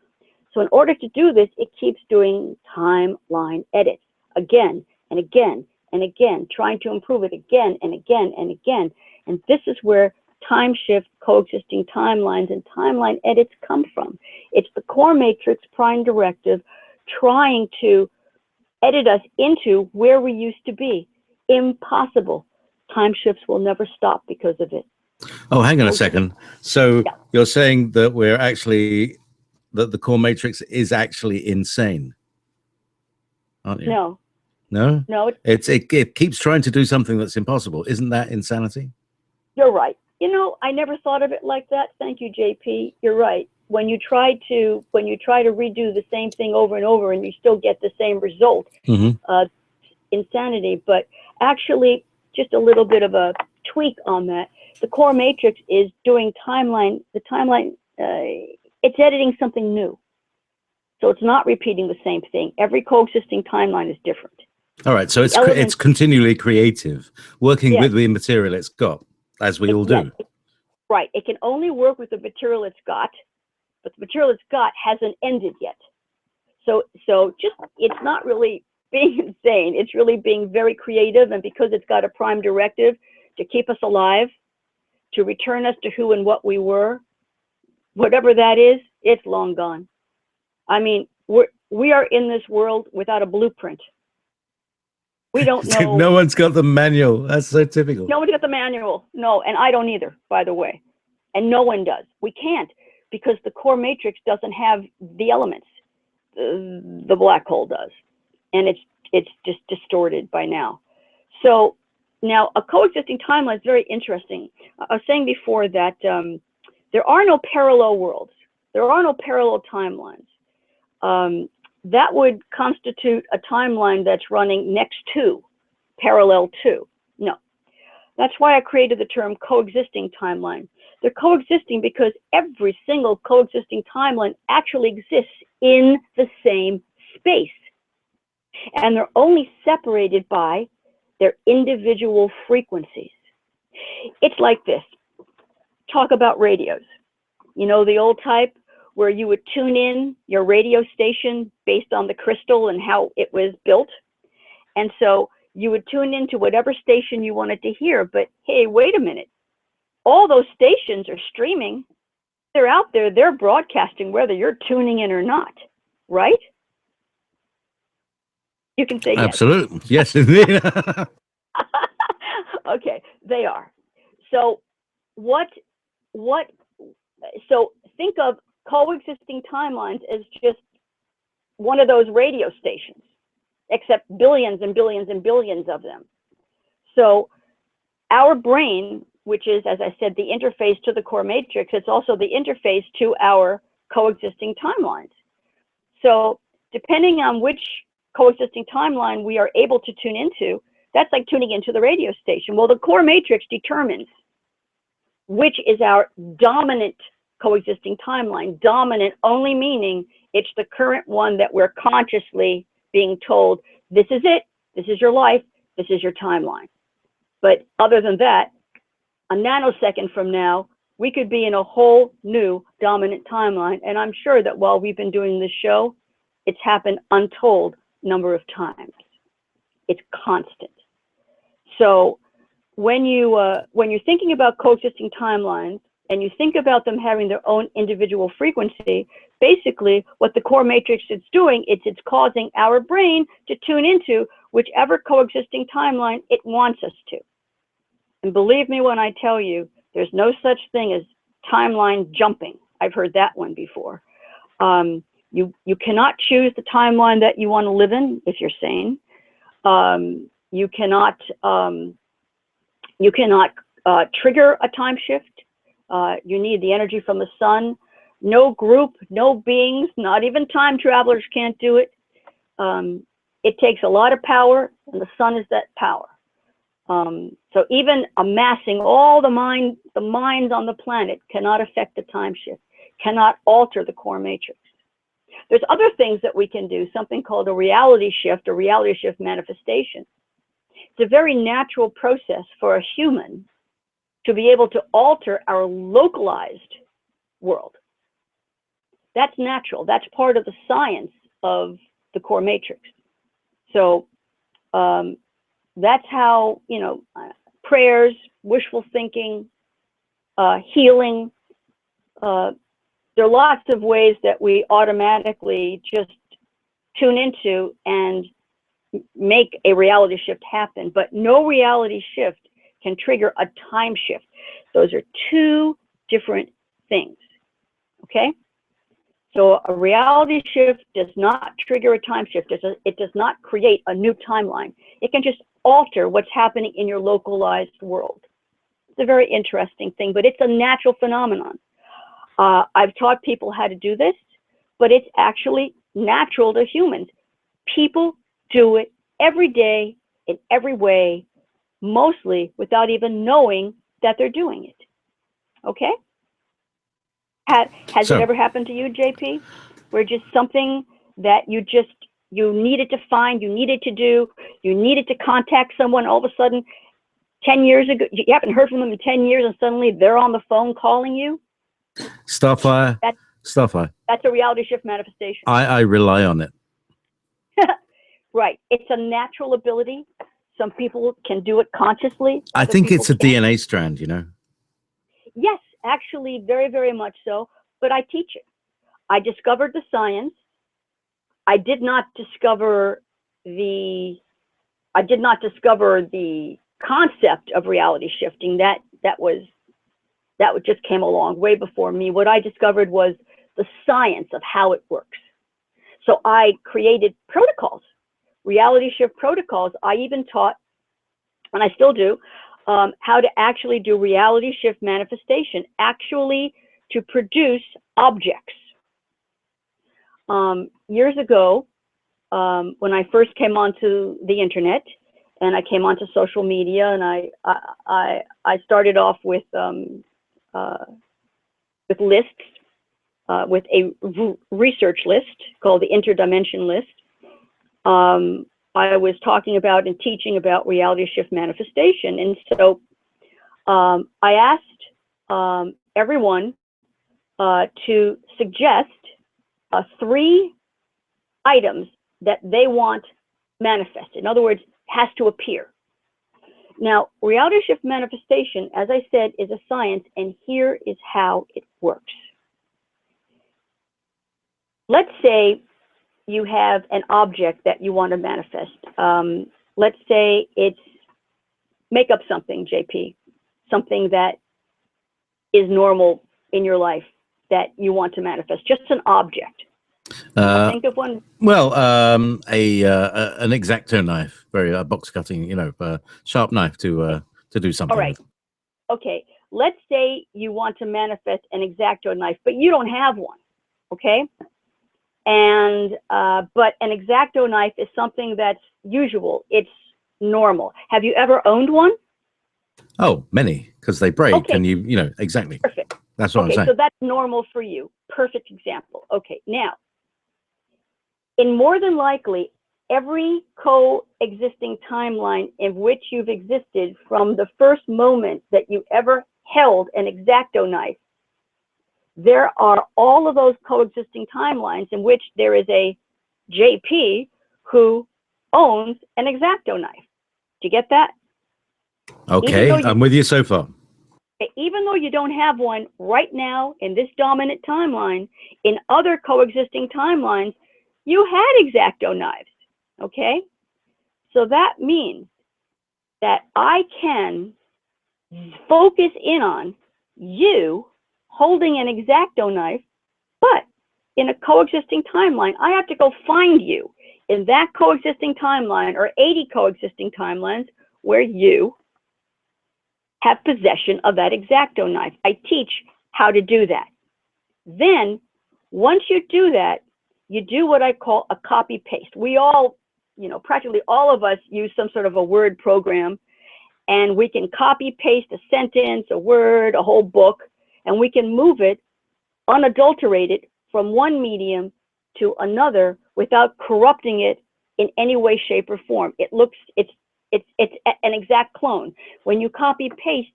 So in order to do this, it keeps doing timeline edits again and again and again, trying to improve it again and again and again. And this is where time shift, coexisting timelines, and timeline edits come from. It's the core matrix prime directive trying to edit us into where we used to be. Impossible. Time shifts will never stop because of it. Oh, hang on a second. So yeah. You're saying that that the core matrix is actually insane, aren't you? No. No? No. It keeps trying to do something that's impossible. Isn't that insanity? You're right. I never thought of it like that. Thank you, JP. You're right. When you try to redo the same thing over and over and you still get the same result, insanity. But actually, just a little bit of a tweak on that. The core matrix is doing timeline. The timeline, it's editing something new. So it's not repeating the same thing. Every coexisting timeline is different. All right. So it's continually creative, working with the material it's got, as we all do. Right. It can only work with the material it's got, but the material it's got hasn't ended yet. So it's not really being insane. It's really being very creative, and because it's got a prime directive to keep us alive, to return us to who and what we were, whatever that is, it's long gone. I mean, we are in this world without a blueprint. We don't know. No one's got the manual. That's so typical. No one's got the manual. No, and I don't either, by the way. And no one does. We can't, because the core matrix doesn't have the elements. The black hole does. And it's just distorted by now. So now a coexisting timeline is very interesting. I was saying before that there are no parallel worlds. There are no parallel timelines. That would constitute a timeline that's running next to, parallel to. No. That's why I created the term coexisting timeline. They're coexisting because every single coexisting timeline actually exists in the same space. And they're only separated by their individual frequencies. It's like this. Talk about radios. The old type where you would tune in your radio station based on the crystal and how it was built. And so You would tune into whatever station you wanted to hear. But hey, wait a minute. All those stations are streaming. They're out there. They're broadcasting whether you're tuning in or not, right? You can say yes. Absolutely. Yes, indeed. Okay, they are. So so think of coexisting timelines as just one of those radio stations, except billions and billions and billions of them. So our brain, which is, as I said, the interface to the core matrix, it's also the interface to our coexisting timelines. So depending on which coexisting timeline we are able to tune into, that's like tuning into the radio station. Well, the core matrix determines which is our dominant coexisting timeline. Dominant only meaning it's the current one that we're consciously being told, this is it, this is your life, this is your timeline. But other than that, a nanosecond from now, we could be in a whole new dominant timeline. And I'm sure that while we've been doing this show, it's happened untold number of times. It's constant. So when you're thinking about coexisting timelines and you think about them having their own individual frequency, basically what the core matrix is doing, it's causing our brain to tune into whichever coexisting timeline it wants us to. And believe me when I tell you, there's no such thing as timeline jumping. I've heard that one before. You cannot choose the timeline that you want to live in if you're sane. You cannot trigger a time shift. You need the energy from the sun. No group, no beings, not even time travelers can't do it. It takes a lot of power, and the sun is that power. So even amassing all the minds on the planet cannot affect the time shift, cannot alter the core matrix. There's other things that we can do, something called a reality shift or reality shift manifestation. It's a very natural process for a human to be able to alter our localized world. That's natural. That's part of the science of the core matrix. So that's how, prayers, wishful thinking, healing, there are lots of ways that we automatically just tune into and make a reality shift happen, but no reality shift can trigger a time shift. Those are two different things, okay? So a reality shift does not trigger a time shift. It does not create a new timeline. It can just alter what's happening in your localized world. It's a very interesting thing, but it's a natural phenomenon. I've taught people how to do this, but it's actually natural to humans. People do it every day, in every way, mostly without even knowing that they're doing it. Okay? Has it ever happened to you, JP? Where just something that you needed to find, you needed to do, you needed to contact someone, all of a sudden, 10 years ago, you haven't heard from them in 10 years, and suddenly they're on the phone calling you? Starfire. Starfire. That's a reality shift manifestation. I rely on it. Right. It's a natural ability. Some people can do it consciously. I think it's a DNA strand, Yes, actually, very, very much so. But I teach it. I discovered the science. I did not discover the concept of reality shifting. That just came along way before me. What I discovered was the science of how it works. So I created protocols, reality shift protocols. I even taught, and I still do, how to actually do reality shift manifestation, actually to produce objects. Years ago, when I first came onto the internet, and I came onto social media, and I started off with lists, with a research list called the interdimension list. I was talking about and teaching about reality shift manifestation, and so I asked everyone to suggest 3 items that they want manifested. In other words, has to appear. Now, reality shift manifestation, as I said, is a science, and here is how it works. Let's say you have an object that you want to manifest. Let's say it's, make up something, JP, something that is normal in your life that you want to manifest, just an object. Think of one. Well, an X-Acto knife, very box cutting, you know, sharp knife to do something. All right. With. Okay. Let's say you want to manifest an X-Acto knife, but you don't have one. Okay. And but an X-Acto knife is something that's usual. It's normal. Have you ever owned one? Oh, many, because they break, Okay. and you know exactly. Perfect. That's what I'm saying. So that's normal for you. Perfect example. Okay. Now, in more than likely every coexisting timeline in which you've existed from the first moment that you ever held an X-Acto knife, there are all of those coexisting timelines in which there is a JP who owns an X-Acto knife. Do you get that? Okay, I'm with you so far. Even though you don't have one right now in this dominant timeline, in other coexisting timelines, you had X-Acto knives, okay? So that means that I can focus in on you holding an X-Acto knife, but in a coexisting timeline, I have to go find you in that coexisting timeline or 80 coexisting timelines where you have possession of that X-Acto knife. I teach how to do that. Then, once you do that, you do what I call a copy paste. We all, you know, practically all of us use some sort of a word program, and we can copy paste a sentence, a word, a whole book, and we can move it unadulterated from one medium to another without corrupting it in any way, shape, or form. It's an exact clone. When you copy paste,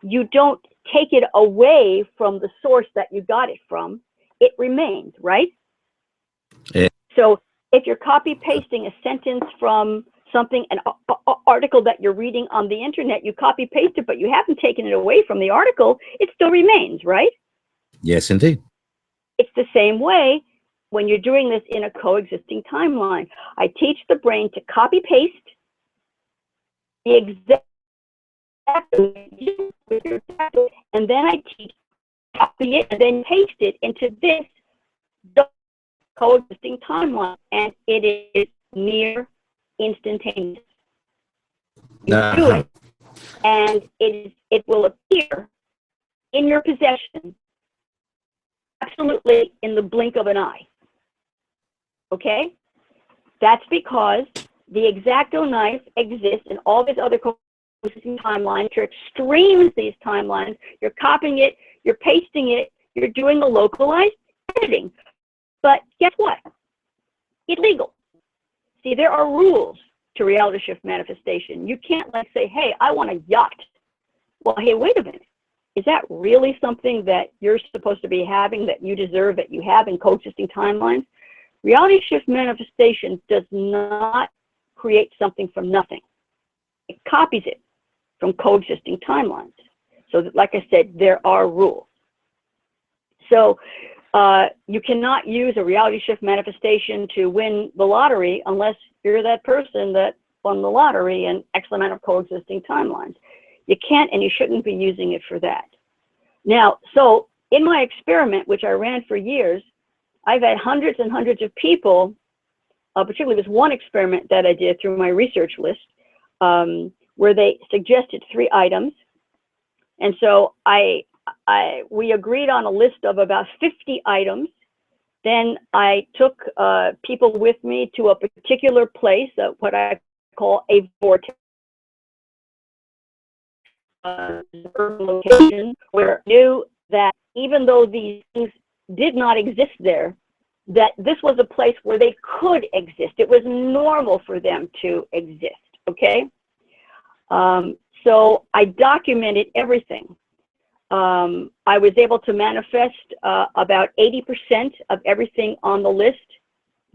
you don't take it away from the source that you got it from. It remains, right? Yeah. So if you're copy pasting a sentence from something, an article that you're reading on the internet, you copy paste it, but you haven't taken it away from the article, it still remains, right? Yes, indeed. It's the same way when you're doing this in a coexisting timeline. I teach the brain to copy paste the exact, and then I teach copy it and then paste it into this coexisting timeline, and it is near instantaneous. You do it, and it will appear in your possession absolutely in the blink of an eye. Okay? That's because the X-Acto knife exists in all these other coexisting timelines. You're extremes these timelines. You're copying it, you're pasting it, you're doing the localized editing. But guess what? It's legal. See, there are rules to reality shift manifestation. You can't like say, hey, I want a yacht. Well, hey, wait a minute. Is that really something that you're supposed to be having, that you deserve, that you have in coexisting timelines? Reality shift manifestation does not create something from nothing. It copies it from coexisting timelines. So that, like I said, there are rules. So you cannot use a reality shift manifestation to win the lottery unless you're that person that won the lottery in X amount of coexisting timelines. You can't and you shouldn't be using it for that. Now, so in my experiment, which I ran for years, I've had hundreds and hundreds of people, particularly this one experiment that I did through my research list, where they suggested 3 items. And so we agreed on a list of about 50 items. Then I took people with me to a particular place, what I call a vortex, urban location, where I knew that even though these things did not exist there, that this was a place where they could exist. It was normal for them to exist, okay? So I documented everything. I was able to manifest about 80% of everything on the list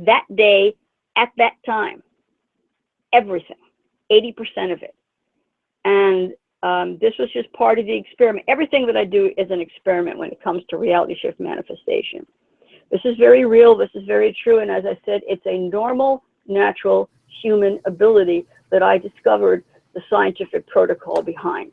that day at that time, everything. 80% of it. And this was just part of the experiment. Everything that I do is an experiment when it comes to reality shift manifestation. This is very real. This is very true. And as I said, it's a normal, natural human ability that I discovered the scientific protocol behind.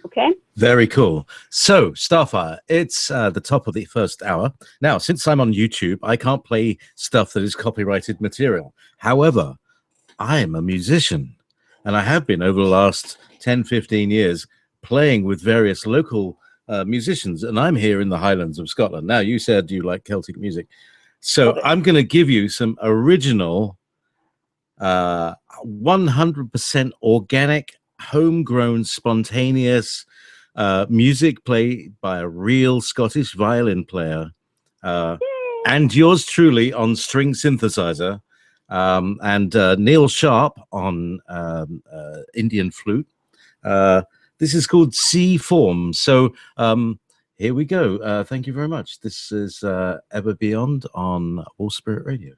Okay? Very cool. So, Starfire, it's the top of the first hour. Now, since I'm on YouTube, I can't play stuff that is copyrighted material. However, I am a musician, and I have been over the last 10, 15 years playing with various local musicians, and I'm here in the Highlands of Scotland. Now, you said you like Celtic music. So I'm going to give you some original 100% organic, homegrown, spontaneous music played by a real Scottish violin player, and yours truly on string synthesizer, and Neil Sharp on Indian flute. This is called C Form. So here we go. Thank you very much. This is Ever Beyond on All Spirit Radio.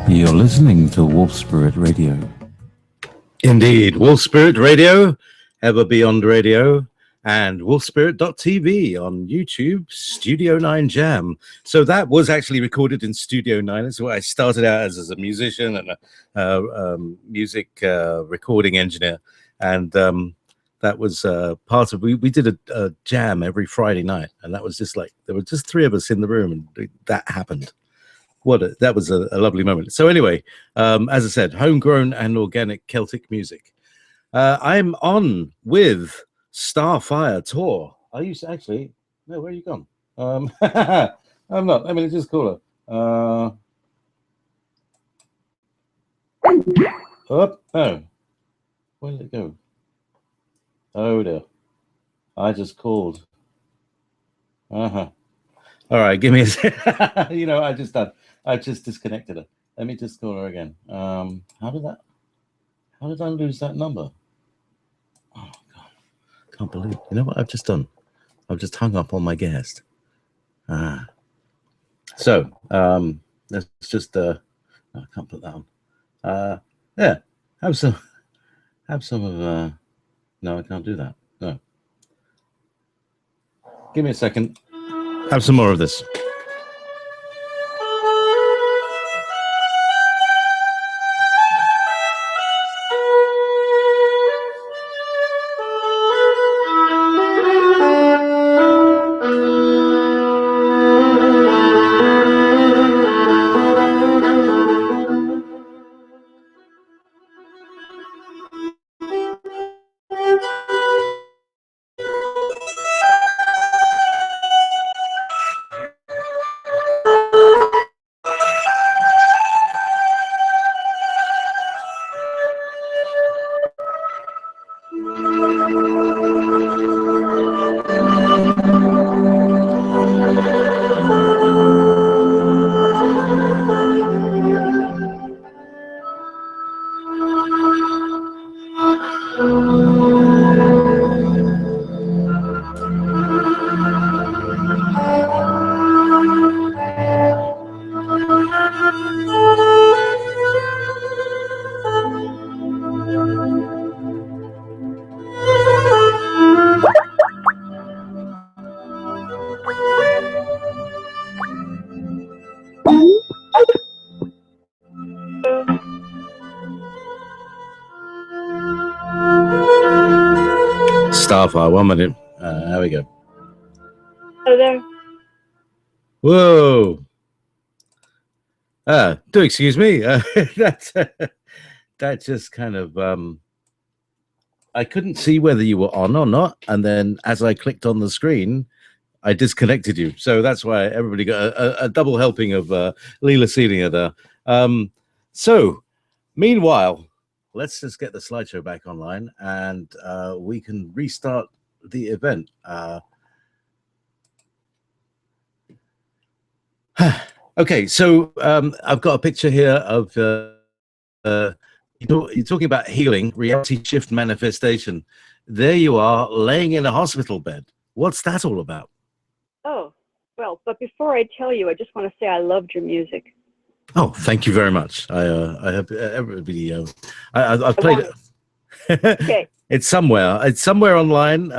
You're listening to Wolf Spirit Radio. Indeed, Wolf Spirit Radio, Ever Beyond Radio, and wolfspirit.tv on YouTube, Studio 9 Jam. So that was actually recorded in Studio 9. That's what I started out as a musician and a music recording engineer. And that was part of, we did a jam every Friday night. And that was just like, there were just three of us in the room and that happened. That was a lovely moment. So anyway, as I said, homegrown and organic Celtic music. I'm on with Starfire Tour. Are you actually? No, where are you gone? I'm not. Let me just call her. Oh, no. Where did it go? Oh, dear. I just called. All right, give me a second. You know, I just disconnected her. Let me just call her again. How did I lose that number? Oh God, can't believe. You know what I've just done? I've just hung up on my guest. So let's just I can't put that on. Yeah, have some of no, I can't do that. No. Give me a second. Have some more of this. Starfire, 1 minute. There we go. Hello there. Whoa. Do excuse me. That just kind of I couldn't see whether you were on or not, and then as I clicked on the screen, I disconnected you. So that's why everybody got a double helping of Leela Celia there. So meanwhile, let's just get the slideshow back online and we can restart the event. Okay, so I've got a picture here of you're talking about healing, reality shift manifestation. There you are, laying in a hospital bed. What's that all about? Oh, well, but before I tell you, I just want to say I loved your music. Oh, thank you very much. I have everybody. I've I played want it. Okay. It's somewhere. It's somewhere online.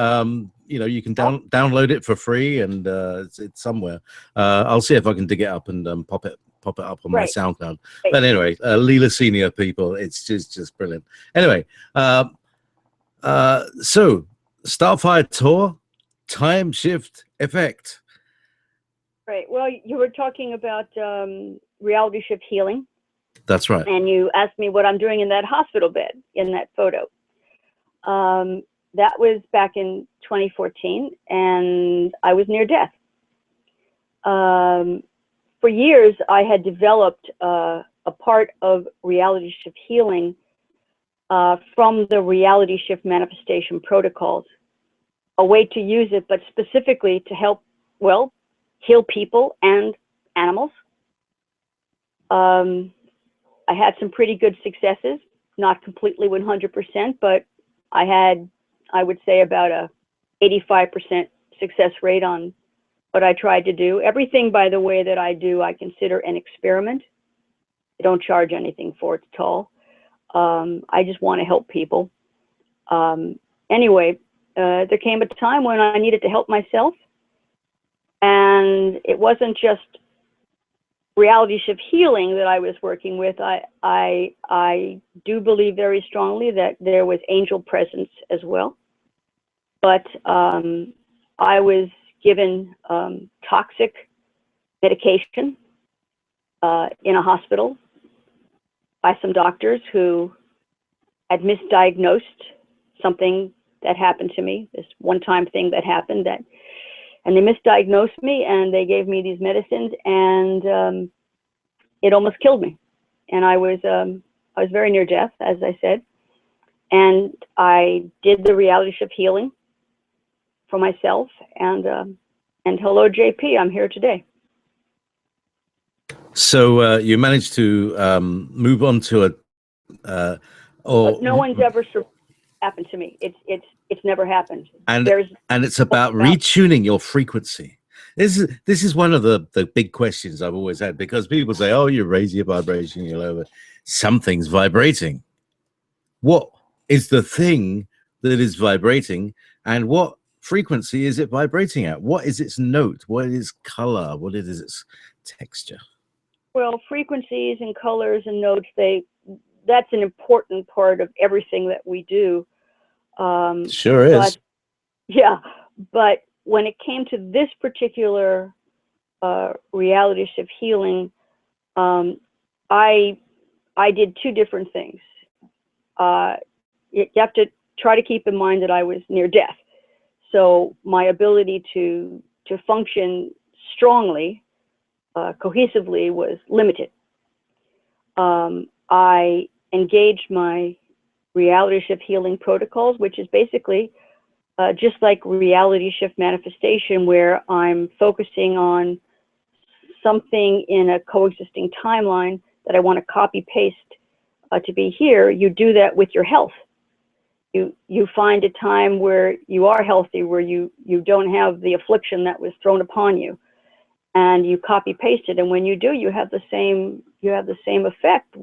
You know, you can Oh, download it for free, and it's somewhere. I'll see if I can dig it up and pop it up on my right. SoundCloud. Right. But anyway, Leela Senior people, it's just brilliant. Anyway, so Starfire Tour, time shift effect. Right. Well, you were talking about reality shift healing, That's right. and you asked me what I'm doing in that hospital bed in that photo. That was back in 2014, and I was near death. For years, I had developed a part of reality shift healing from the reality shift manifestation protocols, a way to use it, but specifically to help, well, heal people and animals. I had some pretty good successes, not completely 100%, but I had, I would say, about a 85% success rate on what I tried to do. Everything, by the way, that I do, I consider an experiment. I don't charge anything for it at all. I just want to help people. Anyway, there came a time when I needed to help myself, and it wasn't just reality shift healing that I was working with. I do believe very strongly that there was angel presence as well, but I was given toxic medication in a hospital by some doctors who had misdiagnosed something that happened to me, this one-time thing that happened, that, and they misdiagnosed me, and they gave me these medicines, and it almost killed me. And I was very near death, as I said, and I did the reality shift healing for myself, and hello, JP, I'm here today. So you managed to move on to a But no one's ever happened to me. It's never happened. And it's about retuning your frequency. This is one of the big questions I've always had, because people say, oh, you raise your vibration, you lower, something's vibrating. What is the thing that is vibrating, and what frequency is it vibrating at? What is its note? What is color? What is its texture? Well, frequencies and colors and notes, that's an important part of everything that we do. Sure is. But, yeah, but when it came to this particular reality shift healing, I did two different things. You have to try to keep in mind that I was near death, so my ability to function strongly, cohesively, was limited. I engaged my reality shift healing protocols, which is basically just like reality shift manifestation, where I'm focusing on something in a coexisting timeline that I want to copy paste to be here. You do that with your health. You find a time where you are healthy, where you don't have the affliction that was thrown upon you, and you copy paste it. And when you do, you have the same effect.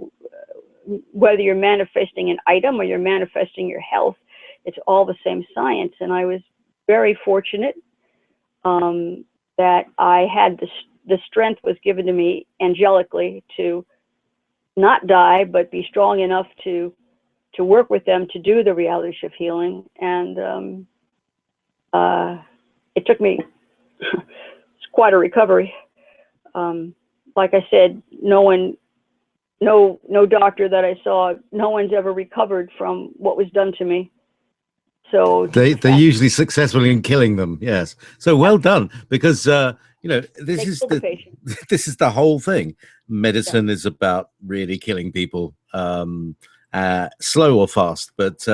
Whether you're manifesting an item or you're manifesting your health, it's all the same science. And I was very fortunate that I had the strength was given to me angelically to not die, but be strong enough to work with them to do the reality shift healing. And it took me, it's quite a recovery. Like I said, no doctor that I saw, no one's ever recovered from what was done to me. So they're usually successful in killing them. Yes. So well done, because you know, this is the whole thing. Medicine is about really killing people, slow or fast. But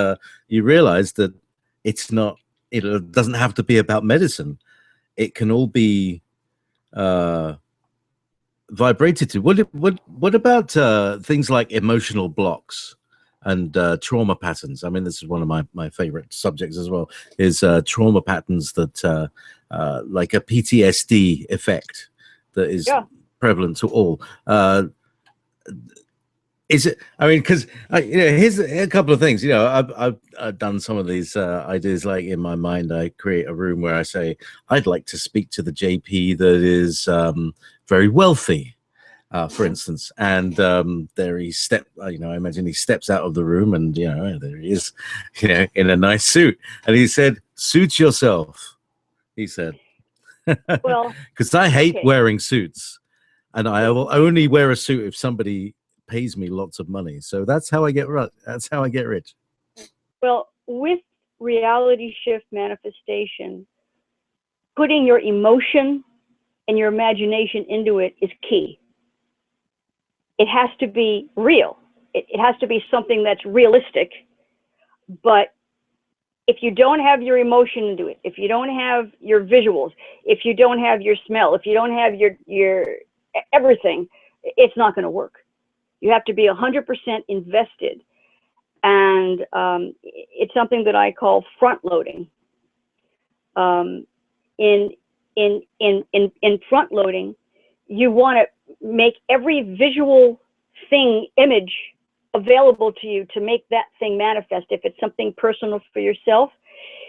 you realize that it's not. It doesn't have to be about medicine. It can all be vibrated to. What about things like emotional blocks and trauma patterns? I mean, this is one of my favorite subjects as well, is trauma patterns that like a PTSD effect that is prevalent to all. Is it? I mean, because here's a couple of things. I've done some of these ideas. Like in my mind, I create a room where I say I'd like to speak to the JP that is very wealthy, for instance. And there he I imagine he steps out of the room, and there he is, in a nice suit. And he said, "Suit yourself," he said. Well, because I hate wearing suits, and I will only wear a suit if somebody pays me lots of money. So that's how I get rich. That's how I get rich. Well, with reality shift manifestation, putting your emotion and your imagination into it is key. It has to be real. It has to be something that's realistic. But if you don't have your emotion into it, if you don't have your visuals, if you don't have your smell, if you don't have your everything, it's not going to work. You have to be 100% invested, and it's something that I call front loading. In front loading, you want to make every visual image available to you to make that thing manifest. If it's something personal for yourself,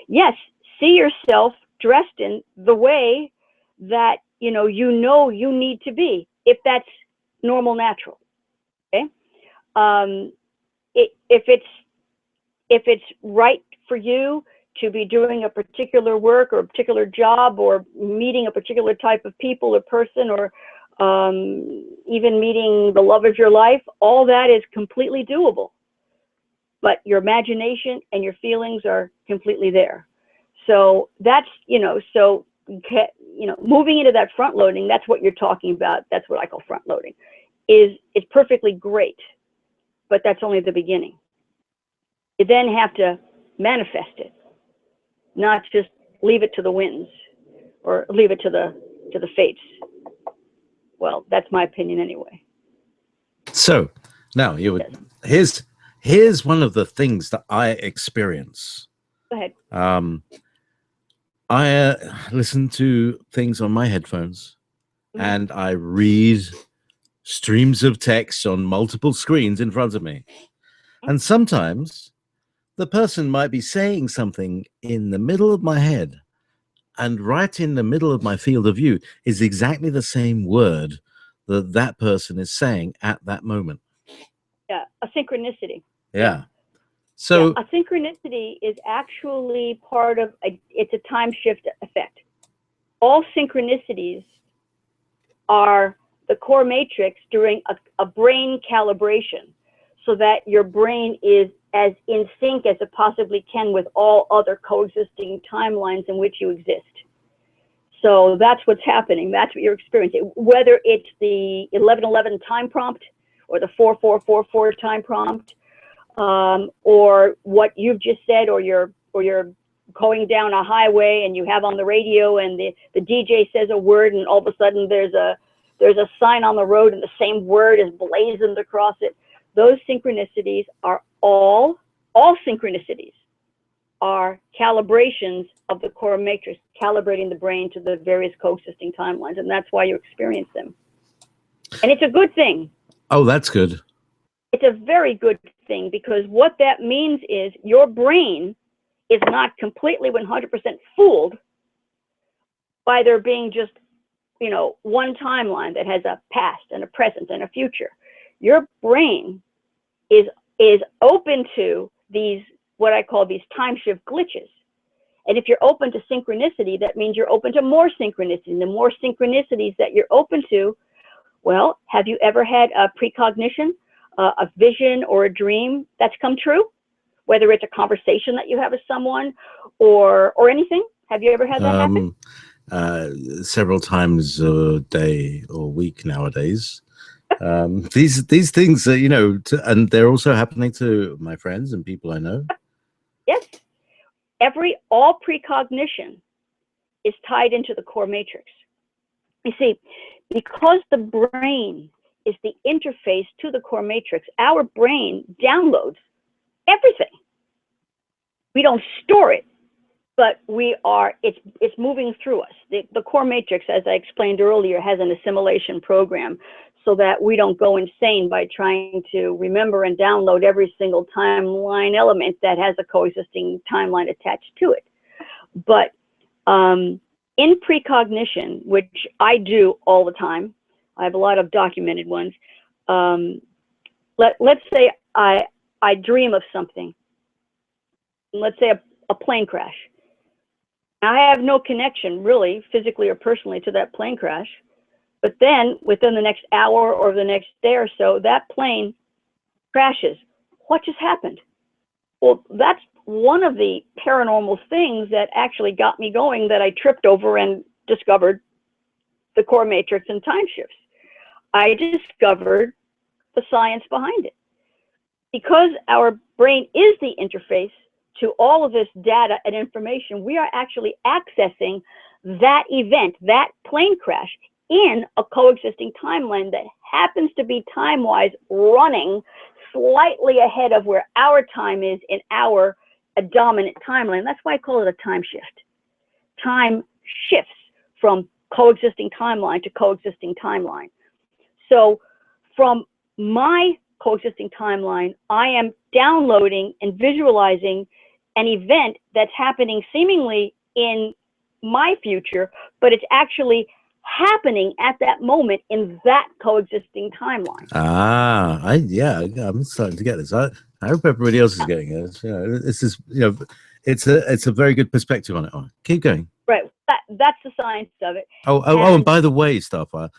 yes, see yourself dressed in the way that you need to be, if that's normal, natural. Okay. If it's right for you to be doing a particular work or a particular job or meeting a particular type of people or person, or even meeting the love of your life, all that is completely doable. But your imagination and your feelings are completely there. So that's, moving into that front loading, that's what you're talking about. That's what I call front loading. Is perfectly great, but that's only the beginning. You then have to manifest it, not just leave it to the winds or leave it to the fates. Well, that's my opinion anyway. So now here's one of the things that I experience. Go ahead. I listen to things on my headphones, and I read streams of text on multiple screens in front of me. And sometimes the person might be saying something in the middle of my head, and right in the middle of my field of view is exactly the same word that person is saying at that moment. Yeah, a synchronicity. Yeah. So a synchronicity is actually part of it's a time shift effect. All synchronicities are the core matrix during a brain calibration, so that your brain is as in sync as it possibly can with all other coexisting timelines in which you exist. So that's what's happening. That's what you're experiencing. Whether it's the 1111 time prompt or the 4444 time prompt, or what you've just said, or you're going down a highway and you have on the radio and the DJ says a word, and all of a sudden there's a sign on the road and the same word is blazoned across it. Those synchronicities are all synchronicities are calibrations of the core matrix, calibrating the brain to the various coexisting timelines, and that's why you experience them. And it's a good thing. Oh, that's good. It's a very good thing, because what that means is your brain is not completely 100% fooled by there being just, one timeline that has a past and a present and a future. Your brain is open to these, what I call these time shift glitches. And if you're open to synchronicity, that means you're open to more synchronicity. And the more synchronicities that you're open to, well, have you ever had a precognition, a vision or a dream that's come true? Whether it's a conversation that you have with someone or anything? Have you ever had that happen? Several times a day or week nowadays. These things, and they're also happening to my friends and people I know. Yes. All precognition is tied into the core matrix. You see, Because the brain is the interface to the core matrix, our brain downloads everything. We don't store it, but it's moving through us. The core matrix, as I explained earlier, has an assimilation program so that we don't go insane by trying to remember and download every single timeline element that has a coexisting timeline attached to it. But in precognition, which I do all the time, I have a lot of documented ones. Let's say I dream of something. Let's say a plane crash. I have no connection, really, physically or personally, to that plane crash. But then, within the next hour or the next day or so, that plane crashes. What just happened? Well, that's one of the paranormal things that actually got me going, that I tripped over and discovered the core matrix and time shifts. I discovered the science behind it. Because our brain is the interface to all of this data and information, we are actually accessing that event, that plane crash, in a coexisting timeline that happens to be time-wise running slightly ahead of where our time is in our dominant timeline. That's why I call it a time shift. Time shifts from coexisting timeline to coexisting timeline. So from my coexisting timeline, I am downloading and visualizing an event that's happening seemingly in my future, but it's actually happening at that moment in that coexisting timeline. I'm starting to get this. I hope everybody else is getting it. This is, it's a very good perspective on it. Keep going. Right, that's the science of it. And by the way, Starfire,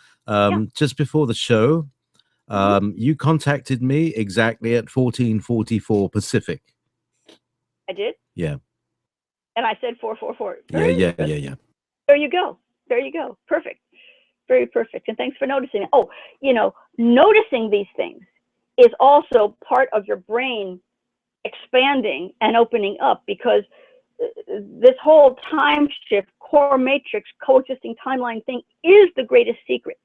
just before the show, you contacted me exactly at 14:44 Pacific. I did? Yeah. And I said 444. Yeah. There you go. Perfect. Very perfect. And thanks for noticing it. Oh, noticing these things is also part of your brain expanding and opening up, because this whole time shift, core matrix, coexisting timeline thing is the greatest secret,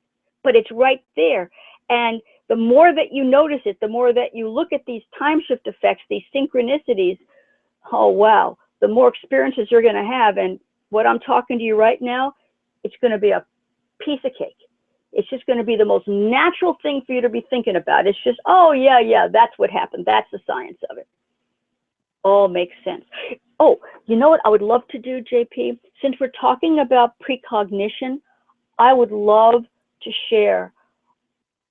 but it's right there. And the more that you notice it, the more that you look at these time shift effects, these synchronicities, oh wow, the more experiences you're going to have. And what I'm talking to you right now, it's going to be a piece of cake. It's just going to be the most natural thing for you to be thinking about. It's just, oh yeah, that's what happened. That's the science of it. All makes sense. Oh, you know what I would love to do, JP? Since we're talking about precognition, I would love to share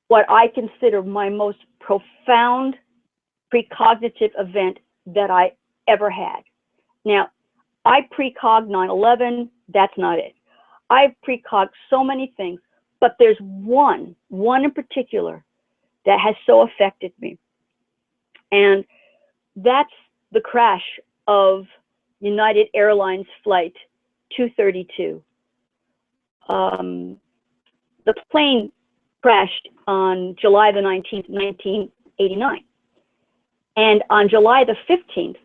what I consider my most profound precognitive event that I ever had. Now, I precog 9/11, that's not it. I've precogged so many things, but there's one in particular that has so affected me. And that's the crash of United Airlines flight 232. The plane crashed on July the 19th, 1989. And on July the 15th,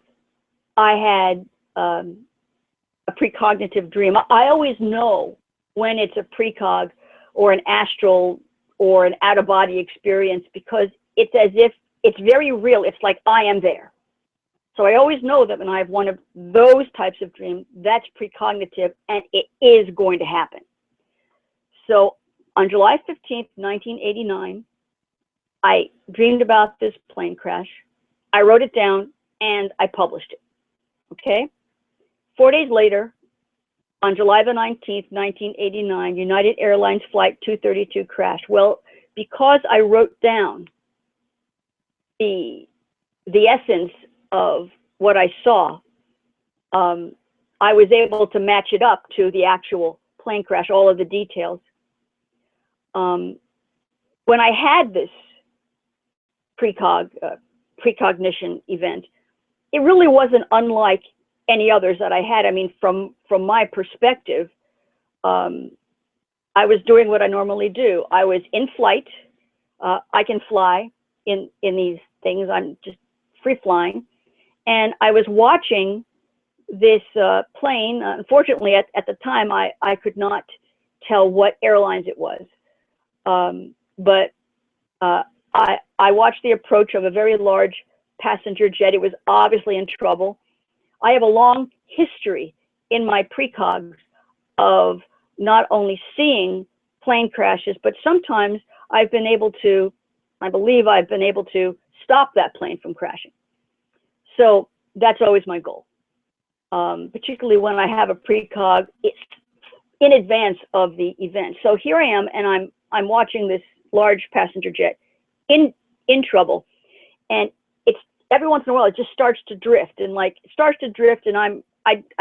I had a precognitive dream. I always know when it's a precog or an astral or an out-of-body experience, because it's as if it's very real. It's like I am there. So I always know that when I have one of those types of dreams, that's precognitive and it is going to happen. So on July 15th, 1989, I dreamed about this plane crash. I wrote it down and I published it. Okay? 4 days later, on July the 19th, 1989, United Airlines Flight 232 crashed. Well, because I wrote down the essence of what I saw, I was able to match it up to the actual plane crash, all of the details. When I had this precognition event, it really wasn't unlike any others that I had. I mean, from my perspective, I was doing what I normally do. I was in flight. I can fly in these things. I'm just free flying. And I was watching this plane. Unfortunately, at the time, I could not tell what airlines it was. But I watched the approach of a very large passenger jet. It was obviously in trouble. I have a long history in my precogs of not only seeing plane crashes, but sometimes I believe I've been able to stop that plane from crashing. So that's always my goal. Particularly when I have a precog, it's in advance of the event. So here I am, and I'm watching this large passenger jet in trouble, and it's every once in a while it just starts to drift, and I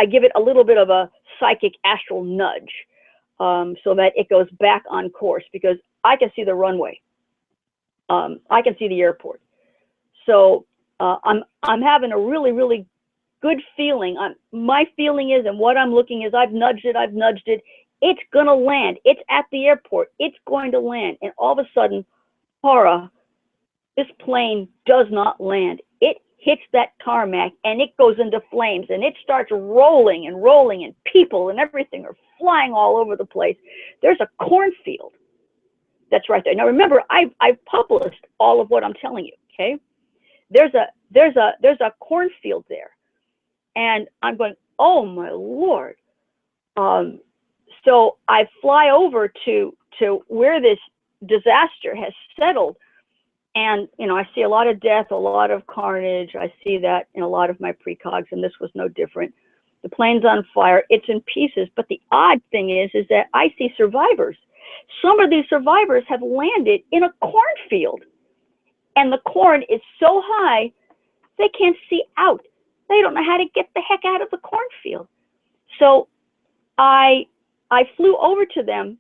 give it a little bit of a psychic astral nudge, so that it goes back on course, because I can see the runway, I can see the airport. So I'm having a really good feeling. My feeling is, and what I'm looking is, I've nudged it. It's gonna land. It's at the airport. It's going to land. And all of a sudden, horror, this plane does not land. It hits that tarmac and it goes into flames, and it starts rolling, and people and everything are flying all over the place. There's a cornfield that's right there. Now remember, I've published all of what I'm telling you, okay? There's a cornfield there. And I'm going, oh my Lord. So I fly over to where this disaster has settled. And, I see a lot of death, a lot of carnage. I see that in a lot of my precogs, and this was no different. The plane's on fire, it's in pieces. But the odd thing is that I see survivors. Some of these survivors have landed in a cornfield. And the corn is so high, they can't see out. They don't know how to get the heck out of the cornfield. So I flew over to them.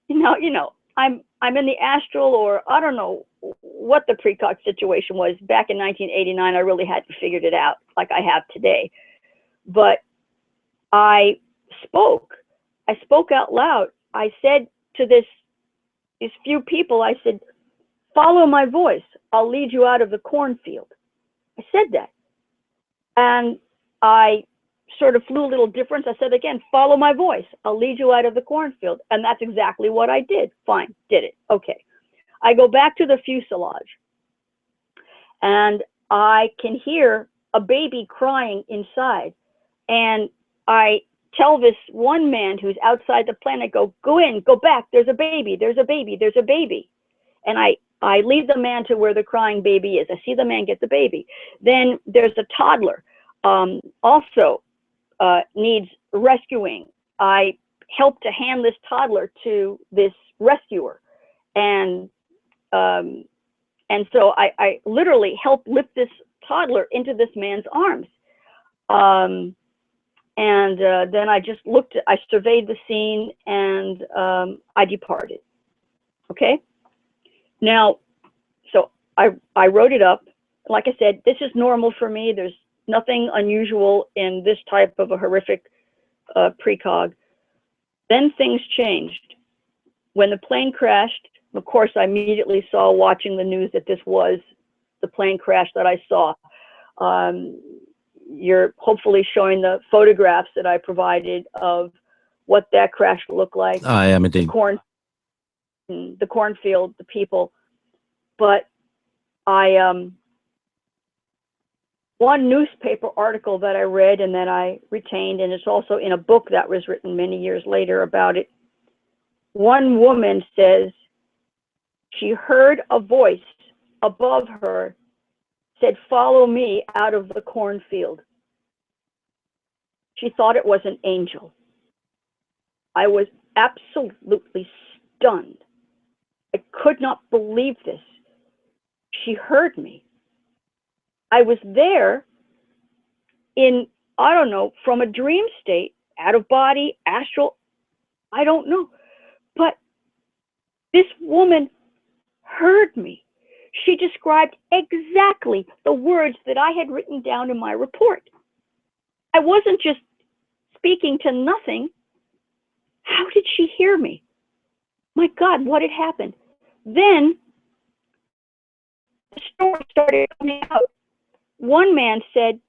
I'm in the Astral, or I don't know what the precog situation was. Back in 1989, I really hadn't figured it out like I have today. But I spoke out loud. I said to these few people, I said, follow my voice. I'll lead you out of the cornfield. I said that. And I sort of flew a little different. I said again, follow my voice. I'll lead you out of the cornfield. And that's exactly what I did. Fine, did it. Okay. I go back to the fuselage, and I can hear a baby crying inside. And I tell this one man who's outside the plane, I go in, go back. There's a baby. There's a baby. There's a baby. And I lead the man to where the crying baby is. I see the man get the baby. Then there's a toddler, also needs rescuing. I help to hand this toddler to this rescuer. And so I literally help lift this toddler into this man's arms. Then I just I surveyed the scene, and I departed. Okay? Now, so I wrote it up. Like I said, this is normal for me. There's nothing unusual in this type of a horrific precog. Then things changed. When the plane crashed, of course, I immediately saw, watching the news, that this was the plane crash that I saw. You're hopefully showing the photographs that I provided of what that crash looked like. I am indeed. The cornfield, the people. But one newspaper article that I read and that I retained, and it's also in a book that was written many years later about it. One woman says she heard a voice above her said, "Follow me out of the cornfield." She thought it was an angel. I was absolutely stunned. I could not believe this. She heard me. I was there in, I don't know, from a dream state, out of body, astral, I don't know. But this woman heard me. She described exactly the words that I had written down in my report. I wasn't just speaking to nothing. How did she hear me? My God, what had happened? Then the story started coming out. One man said,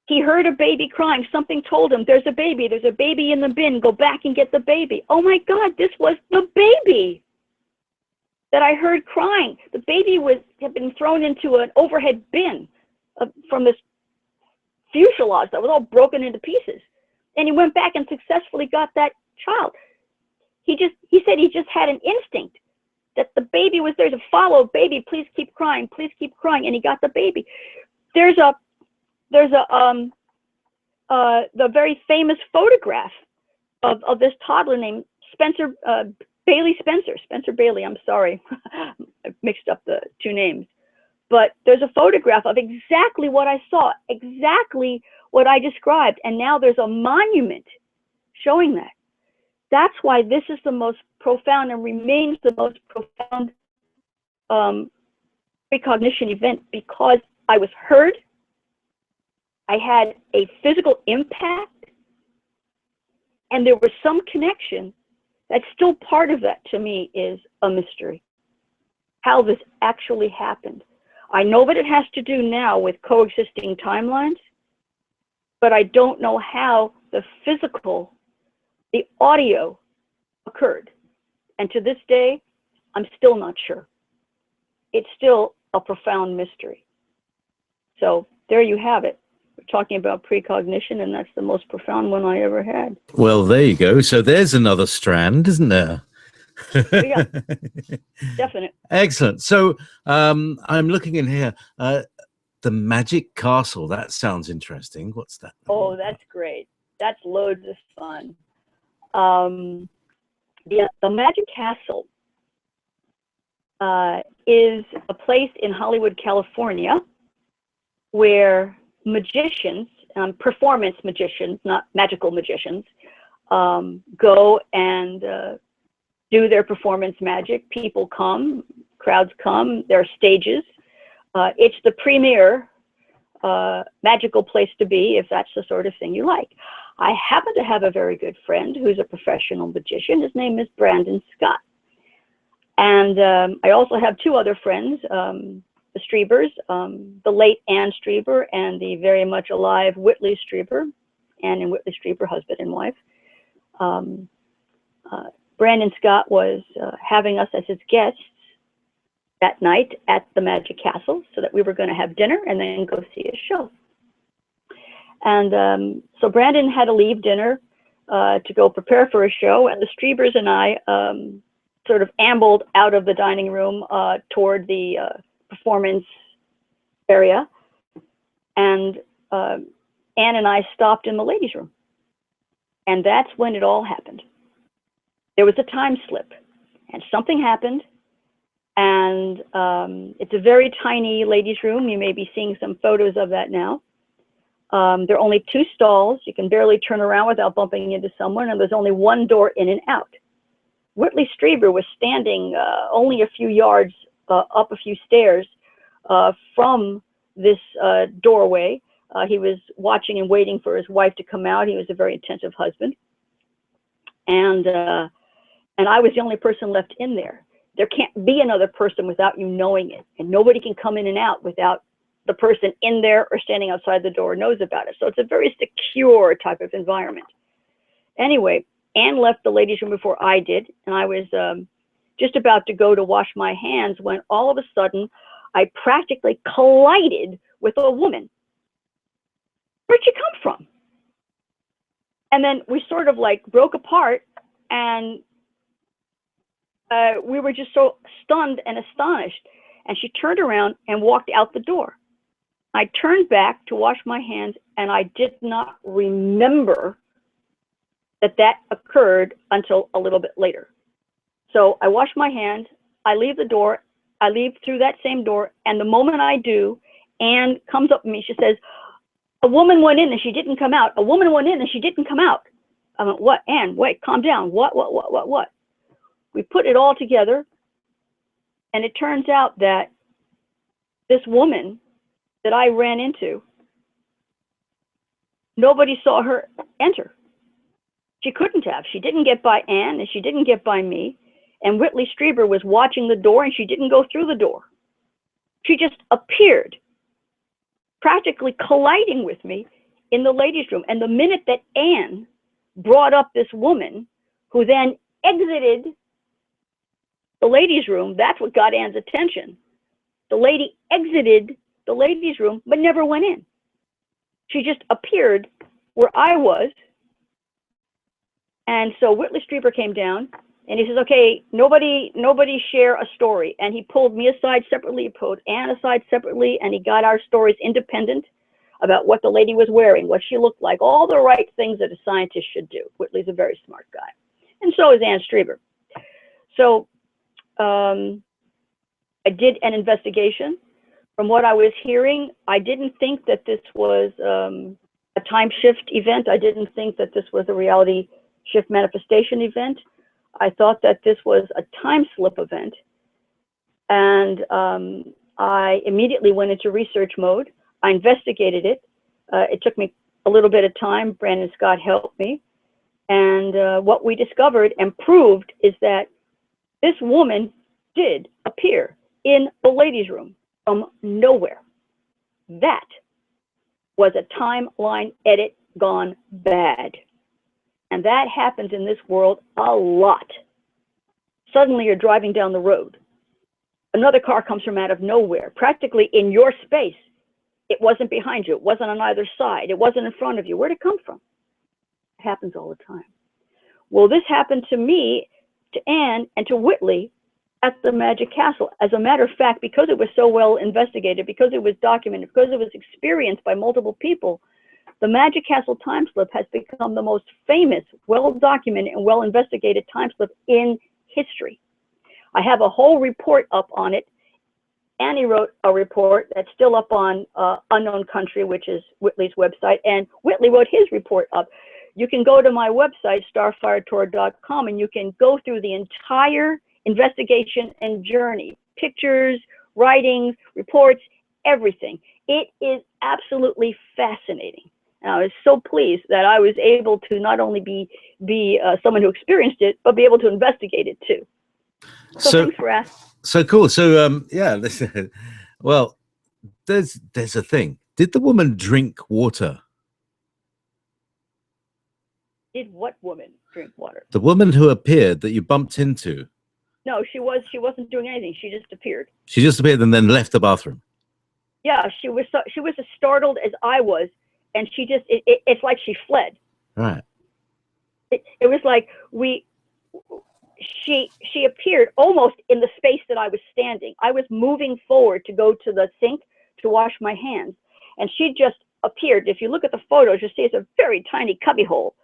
He heard a baby crying. Something told him, there's a baby in the bin, go back and get the baby. Oh my God, this was the baby that I heard crying. The baby had been thrown into an overhead bin from this fuselage that was all broken into pieces. And he went back and successfully got that child. He said he just had an instinct that the baby was there to follow. Baby, please keep crying, and he got the baby. There's the very famous photograph of this toddler named Spencer Bailey. I'm sorry, I mixed up the two names. But there's a photograph of exactly what I saw, exactly what I described, and now there's a monument showing that. That's why this is the most profound and remains the most profound precognition event, because I was heard, I had a physical impact, and there was some connection. That's still part of that, to me, is a mystery. How this actually happened. I know that it has to do now with coexisting timelines, but I don't know how the physical, the audio occurred. And to this day, I'm still not sure. It's still a profound mystery. So there you have it. We're talking about precognition, and that's the most profound one I ever had. Well, there you go. So there's another strand, isn't there? Yeah, definite. Excellent. So I'm looking in here. The Magic Castle. That sounds interesting. What's that? Oh, that's great. That's loads of fun. The Magic Castle is a place in Hollywood, California, where magicians, performance magicians, not magical magicians, go and do their performance magic. People come, crowds come, there are stages. It's the premier magical place to be if that's the sort of thing you like. I happen to have a very good friend who's a professional magician. His name is Brandon Scott. And I also have two other friends, the Strebers, the late Ann Streber and the very much alive Whitley Streber, Ann and Whitley Streber, husband and wife. Brandon Scott was having us as his guests that night at the Magic Castle, so that we were going to have dinner and then go see his show. And so Brandon had to leave dinner to go prepare for a show, and the Strebers and I sort of ambled out of the dining room toward the performance area, and Ann and I stopped in the ladies' room, and that's when it all happened. There was a time slip, and something happened, and it's a very tiny ladies' room. You may be seeing some photos of that now. There are only two stalls. You can barely turn around without bumping into someone, and there's only one door in and out. Whitley Streber was standing only a few yards up a few stairs from this doorway. He was watching and waiting for his wife to come out. He was a very attentive husband. And I was the only person left in there. There can't be another person without you knowing it. And nobody can come in and out without the person in there or standing outside the door knows about it. So it's a very secure type of environment. Anyway, Ann left the ladies' room before I did, and I was just about to go to wash my hands when all of a sudden I practically collided with a woman. Where'd she come from? And then we sort of like broke apart, and we were just so stunned and astonished. And she turned around and walked out the door. I turned back to wash my hands, and I did not remember that occurred until a little bit later. So I wash my hands, I leave the door, I leave through that same door, and the moment I do, Ann comes up to me, she says, "A woman went in and she didn't come out. A woman went in and she didn't come out." I went, "What, Ann? Wait, calm down. What? We put it all together, and it turns out that this woman that I ran into, nobody saw her enter. She couldn't have. She didn't get by Ann, and she didn't get by me. And Whitley Streber was watching the door, and she didn't go through the door. She just appeared, practically colliding with me in the ladies' room. And the minute that Anne brought up this woman, who then exited the ladies' room, that's what got Anne's attention. The lady exited the ladies' room, but never went in. She just appeared where I was. And so Whitley Strieber came down, and he says, okay, nobody share a story. And he pulled me aside separately, he pulled Anne aside separately, and he got our stories independent about what the lady was wearing, what she looked like, all the right things that a scientist should do. Whitley's a very smart guy. And so is Anne Strieber. So I did an investigation. From what I was hearing, I didn't think that this was a time shift event. I didn't think that this was a reality shift manifestation event. I thought that this was a time slip event. And I immediately went into research mode. I investigated it. It took me a little bit of time. Brandon Scott helped me. And what we discovered and proved is that this woman did appear in the ladies' room from nowhere. That was a timeline edit gone bad. And that happens in this world a lot. Suddenly you're driving down the road. Another car comes from out of nowhere, practically in your space. It wasn't behind you. It wasn't on either side. It wasn't in front of you. Where'd it come from? It happens all the time. Well, this happened to me, to Anne, and to Whitley at the Magic Castle. As a matter of fact, because it was so well investigated, because it was documented, because it was experienced by multiple people, the Magic Castle time slip has become the most famous, well-documented, and well-investigated time slip in history. I have a whole report up on it. Annie wrote a report that's still up on Unknown Country, which is Whitley's website, and Whitley wrote his report up. You can go to my website, starfiretour.com, and you can go through the entire investigation and journey, pictures, writings, reports, everything. It is absolutely fascinating. And I was so pleased that I was able to not only be someone who experienced it, but be able to investigate it too. So thanks for asking. So cool. So yeah, listen, well, there's a thing. Did the woman drink water? Did what woman drink water? The woman who appeared that you bumped into. No, she wasn't doing anything. She just appeared. She just appeared and then left the bathroom. Yeah, she was as startled as I was, and she just it's like she fled. Right. It was like she appeared almost in the space that I was standing. I was moving forward to go to the sink to wash my hands, and she just appeared. If you look at the photos, you'll see it's a very tiny cubbyhole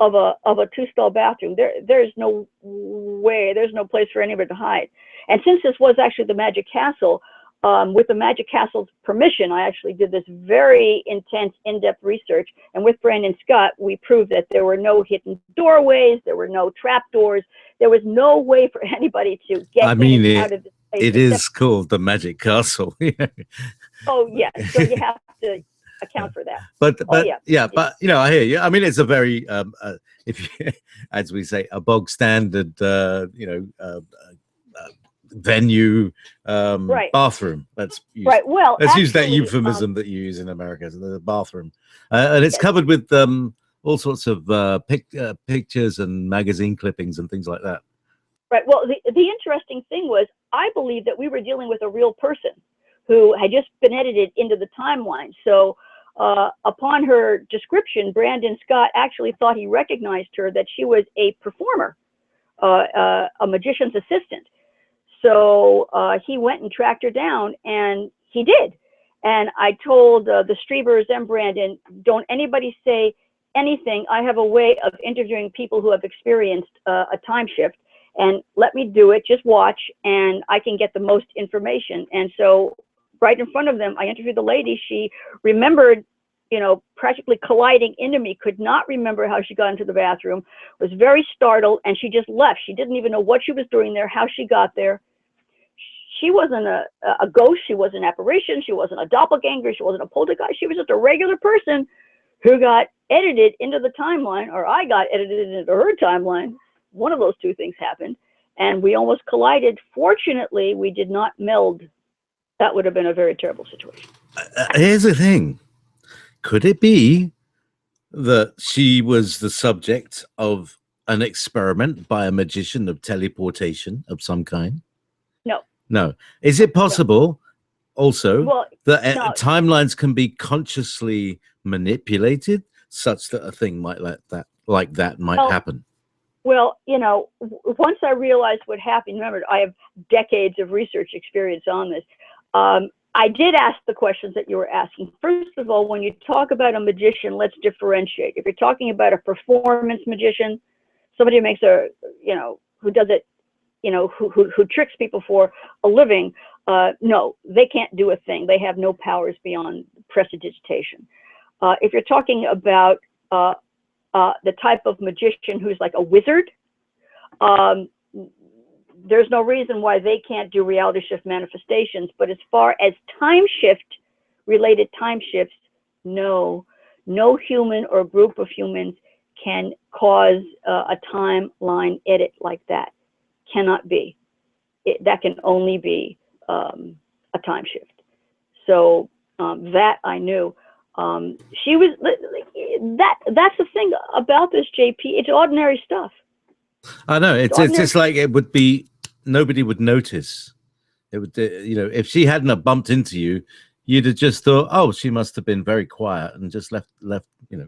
of a two-stall bathroom. There's no way, there's no place for anybody to hide. And since this was actually the Magic Castle, with the Magic Castle's permission, I actually did this very intense, in-depth research. And with Brandon Scott, we proved that there were no hidden doorways, there were no trap doors, there was no way for anybody to get out of this place. It is called the Magic Castle. Oh, yeah. So you have to account for that. But but you know, I hear you. I mean, it's a very if you, as we say, a bog standard venue right. bathroom. Let's use, right. Well, let's use that euphemism that you use in America, the bathroom, and it's covered with all sorts of pictures and magazine clippings and things like that. Right. Well, the interesting thing was, I believe that we were dealing with a real person who had just been edited into the timeline. So upon her description, Brandon Scott actually thought he recognized her, that she was a performer, a magician's assistant. So he went and tracked her down, and he did. And I told the Striebers and Brandon, don't anybody say anything. I have a way of interviewing people who have experienced a time shift, and let me do it. Just watch, and I can get the most information. And so right in front of them, I interviewed the lady. She remembered, practically colliding into me, could not remember how she got into the bathroom, was very startled, and she just left. She didn't even know what she was doing there, how she got there. She wasn't a ghost. She wasn't an apparition. She wasn't a doppelganger. She wasn't a poltergeist. She was just a regular person who got edited into the timeline, or I got edited into her timeline. One of those two things happened, and we almost collided. Fortunately, we did not meld. That would have been a very terrible situation. Here's the thing. Could it be that she was the subject of an experiment by a magician of teleportation of some kind? No. No. Is it possible also Well, that no. timelines can be consciously manipulated such that a thing might like that might happen? Well, you know, once I realized what happened, remember, I have decades of research experience on this. I did ask the questions that you were asking. First of all, when you talk about a magician, let's differentiate. If you're talking about a performance magician, somebody who makes a, you know, who does it, you know, who tricks people for a living, no, they can't do a thing. They have no powers beyond prestidigitation. If you're talking about the type of magician who's like a wizard, there's no reason why they can't do reality shift manifestations. But as far as time shift, related time shifts, no human or group of humans can cause a timeline edit like that. Cannot be. That can only be a time shift. So that I knew. She was that's the thing about this, JP. It's ordinary stuff. I know it's just like it would be, nobody would notice. It would, you know, if she hadn't have bumped into you, you'd have just thought, oh, she must have been very quiet and just left, you know.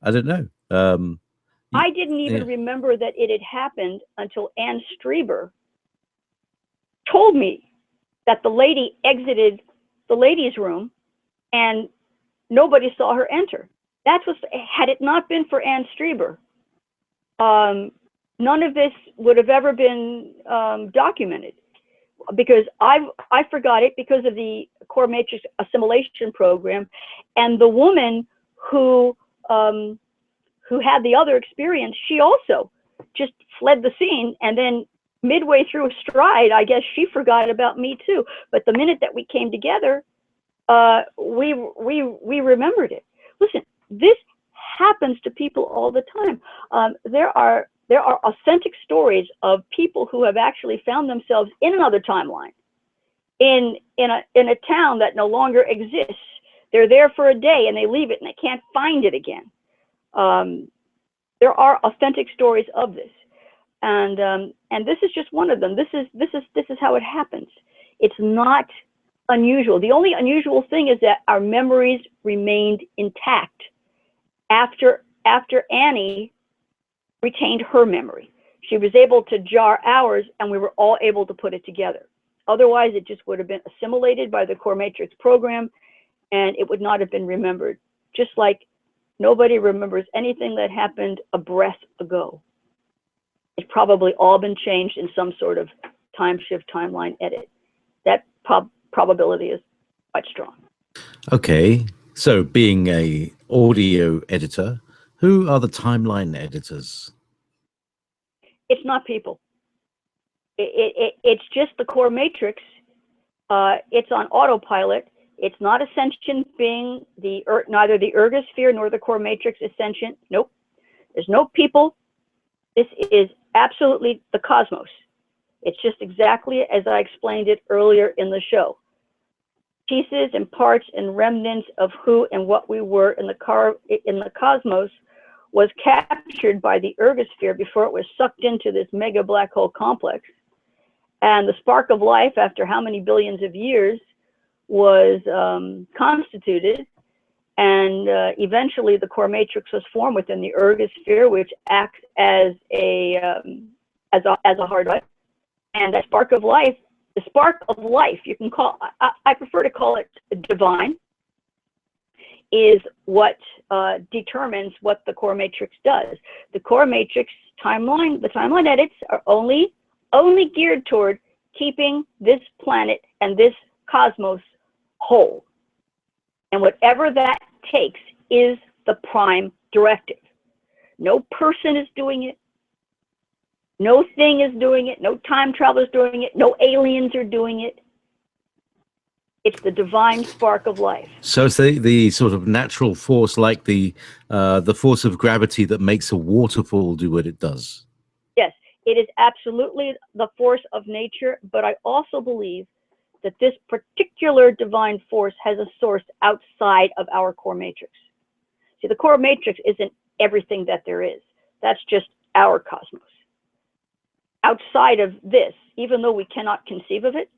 I don't know. I didn't even remember that it had happened until Anne Strieber told me that the lady exited the ladies' room and nobody saw her enter. That was, had it not been for Anne Strieber, none of this would have ever been documented, because I forgot it because of the core matrix assimilation program, and the woman who had the other experience, she also just fled the scene, and then midway through a stride, I guess she forgot about me too. But the minute that we came together, we remembered it. Listen, this happens to people all the time. There are authentic stories of people who have actually found themselves in another timeline, in a town that no longer exists. They're there for a day and they leave it and they can't find it again. There are authentic stories of this, and this is just one of them. This is how it happens. It's not unusual. The only unusual thing is that our memories remained intact after Annie retained her memory. She was able to jar ours, and we were all able to put it together. Otherwise, it just would have been assimilated by the core matrix program, and it would not have been remembered. Just like nobody remembers anything that happened a breath ago. It's probably all been changed in some sort of time shift, timeline edit. That probability is quite strong. Okay, so being a audio editor, who are the timeline editors? It's not people. It's just the core matrix. It's on autopilot. It's not ascension being neither the ergosphere nor the core matrix ascension. Nope. There's no people. This is absolutely the cosmos. It's just exactly as I explained it earlier in the show. Pieces and parts and remnants of who and what we were in the cosmos was captured by the ergosphere before it was sucked into this mega black hole complex. And the spark of life, after how many billions of years, was constituted, and eventually the core matrix was formed within the ergosphere, which acts as a hard drive. And that spark of life, the spark of life, you can call, I prefer to call it divine, is what determines what the core matrix does. The core matrix timeline, the timeline edits are only geared toward keeping this planet and this cosmos whole. And whatever that takes is the prime directive. No person is doing it. No thing is doing it. No time traveler is doing it. No aliens are doing it. It's the divine spark of life. So it's the sort of natural force, like the force of gravity that makes a waterfall do what it does. Yes, it is absolutely the force of nature, but I also believe that this particular divine force has a source outside of our core matrix. See, the core matrix isn't everything that there is. That's just our cosmos. Outside of this, even though we cannot conceive of it,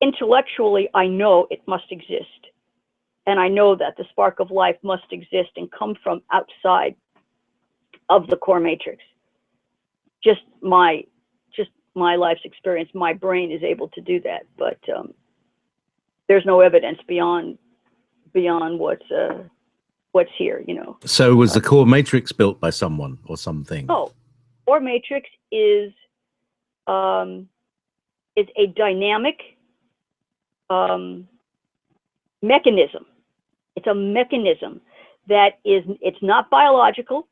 intellectually, I know it must exist. And I know that the spark of life must exist and come from outside of the core matrix. Just my life's experience, my brain is able to do that. But there's no evidence beyond what's here, you know. So was the core matrix built by someone or something? Oh, core matrix is a dynamic mechanism. It's a mechanism that it's not biological,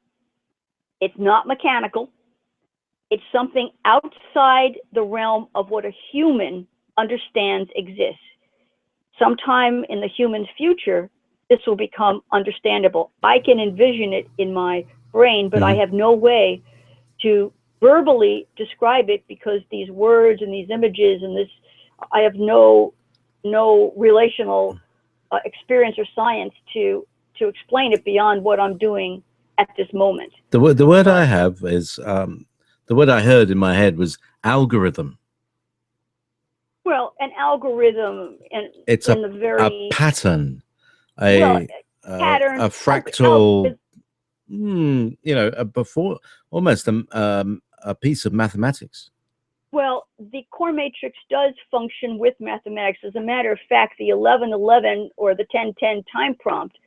it's not mechanical, it's something outside the realm of what a human understands exists. Sometime in the human's future, this will become understandable. I can envision it in my brain, but I have no way to verbally describe it because these words and these images and this, I have no relational experience or science to explain it beyond what I'm doing at this moment. The word I have is, the word I heard in my head was algorithm. Well, an algorithm, and it's in a pattern, pattern, a fractal, you know, almost a piece of mathematics. Well, the core matrix does function with mathematics. As a matter of fact, the 1111 or the 1010 time prompt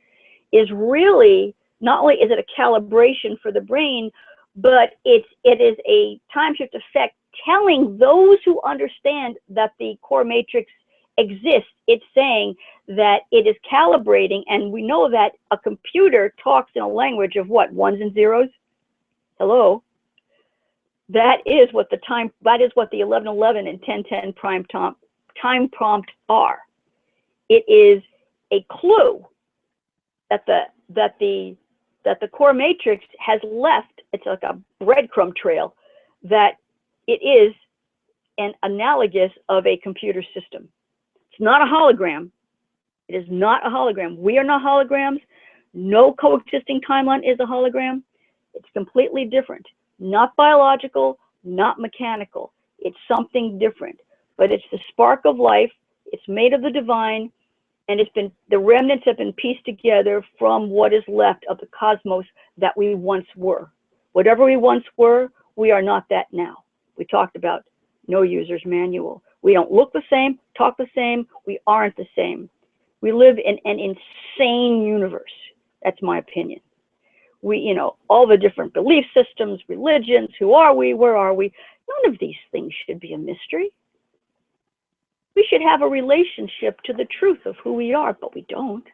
is really, not only is it a calibration for the brain, but it is a time shift effect telling those who understand that the core matrix exists. It's saying that it is calibrating, and we know that a computer talks in a language of what, ones and zeros? Hello? That is what the 1111 and 1010 time prompt are. It is a clue that the core matrix has left. It's like a breadcrumb trail that it is an analogous of a computer system. It's not a hologram. It is not a hologram. We are not holograms. No coexisting timeline is a hologram. It's completely different. Not biological, not mechanical. It's something different. But it's the spark of life. It's made of the divine. And the remnants have been pieced together from what is left of the cosmos that we once were. Whatever we once were, we are not that now. We talked about no user's manual. We don't look the same, talk the same, we aren't the same. We live in an insane universe. That's my opinion. We, you know, all the different belief systems, religions, who are we, where are we? None of these things should be a mystery. We should have a relationship to the truth of who we are, but we don't.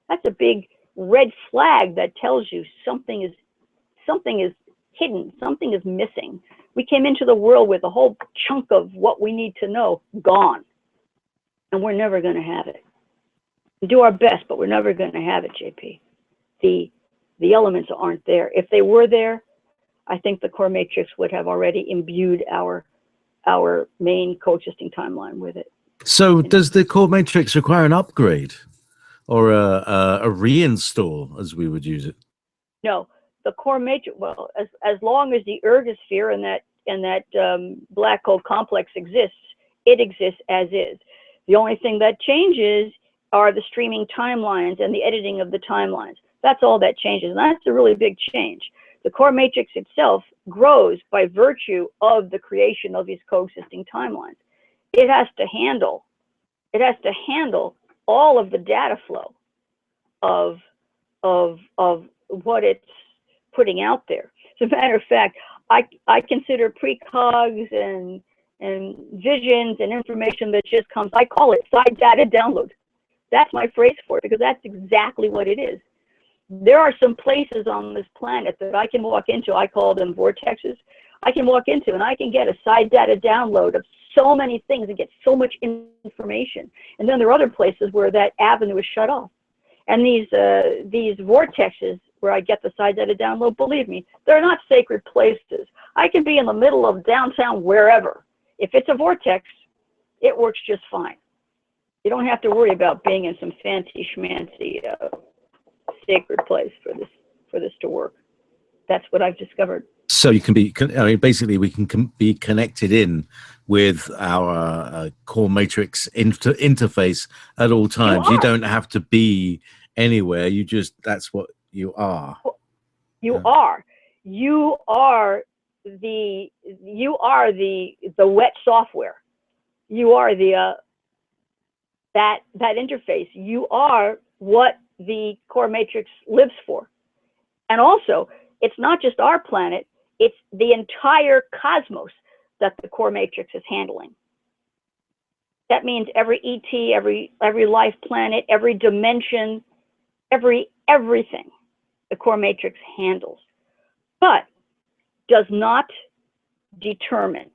That's a big red flag that tells you something is hidden, something is missing. We came into the world with a whole chunk of what we need to know gone, and we're never going to have it. We do our best, but we're never going to have it, JP. The elements aren't there. If they were there, I think the core matrix would have already imbued our main coexisting timeline with it. So does the core matrix require an upgrade or a reinstall, as we would use it? No, the core matrix, well, as long as the ergosphere and that black hole complex exists, it exists as is. The only thing that changes are the streaming timelines and the editing of the timelines. That's all that changes, and that's a really big change. The core matrix itself grows by virtue of the creation of these coexisting timelines. It has to handle all of the data flow of what it's putting out there. As a matter of fact, I consider precogs and visions and information that just comes, I call it side data download. That's my phrase for it, because that's exactly what it is. There are some places on this planet that I can walk into, I call them vortexes. I can walk into and I can get a side data download of so many things and get so much information. And then there are other places where that avenue is shut off. And these vortexes where I get the side data download, believe me, they're not sacred places. I can be in the middle of downtown, wherever. If it's a vortex, it works just fine. You don't have to worry about being in some fancy schmancy sacred place for this to work. That's what I've discovered. So you can be, I mean, basically we can be connected in with our core matrix interface at all times. You don't have to be anywhere. You just, that's what you are. You are the wet software. You are the that interface. You are what the core matrix lives for. And also, it's not just our planet, it's the entire cosmos that the core matrix is handling. That means every ET, every life planet, every dimension, everything the core matrix handles, but does not determine.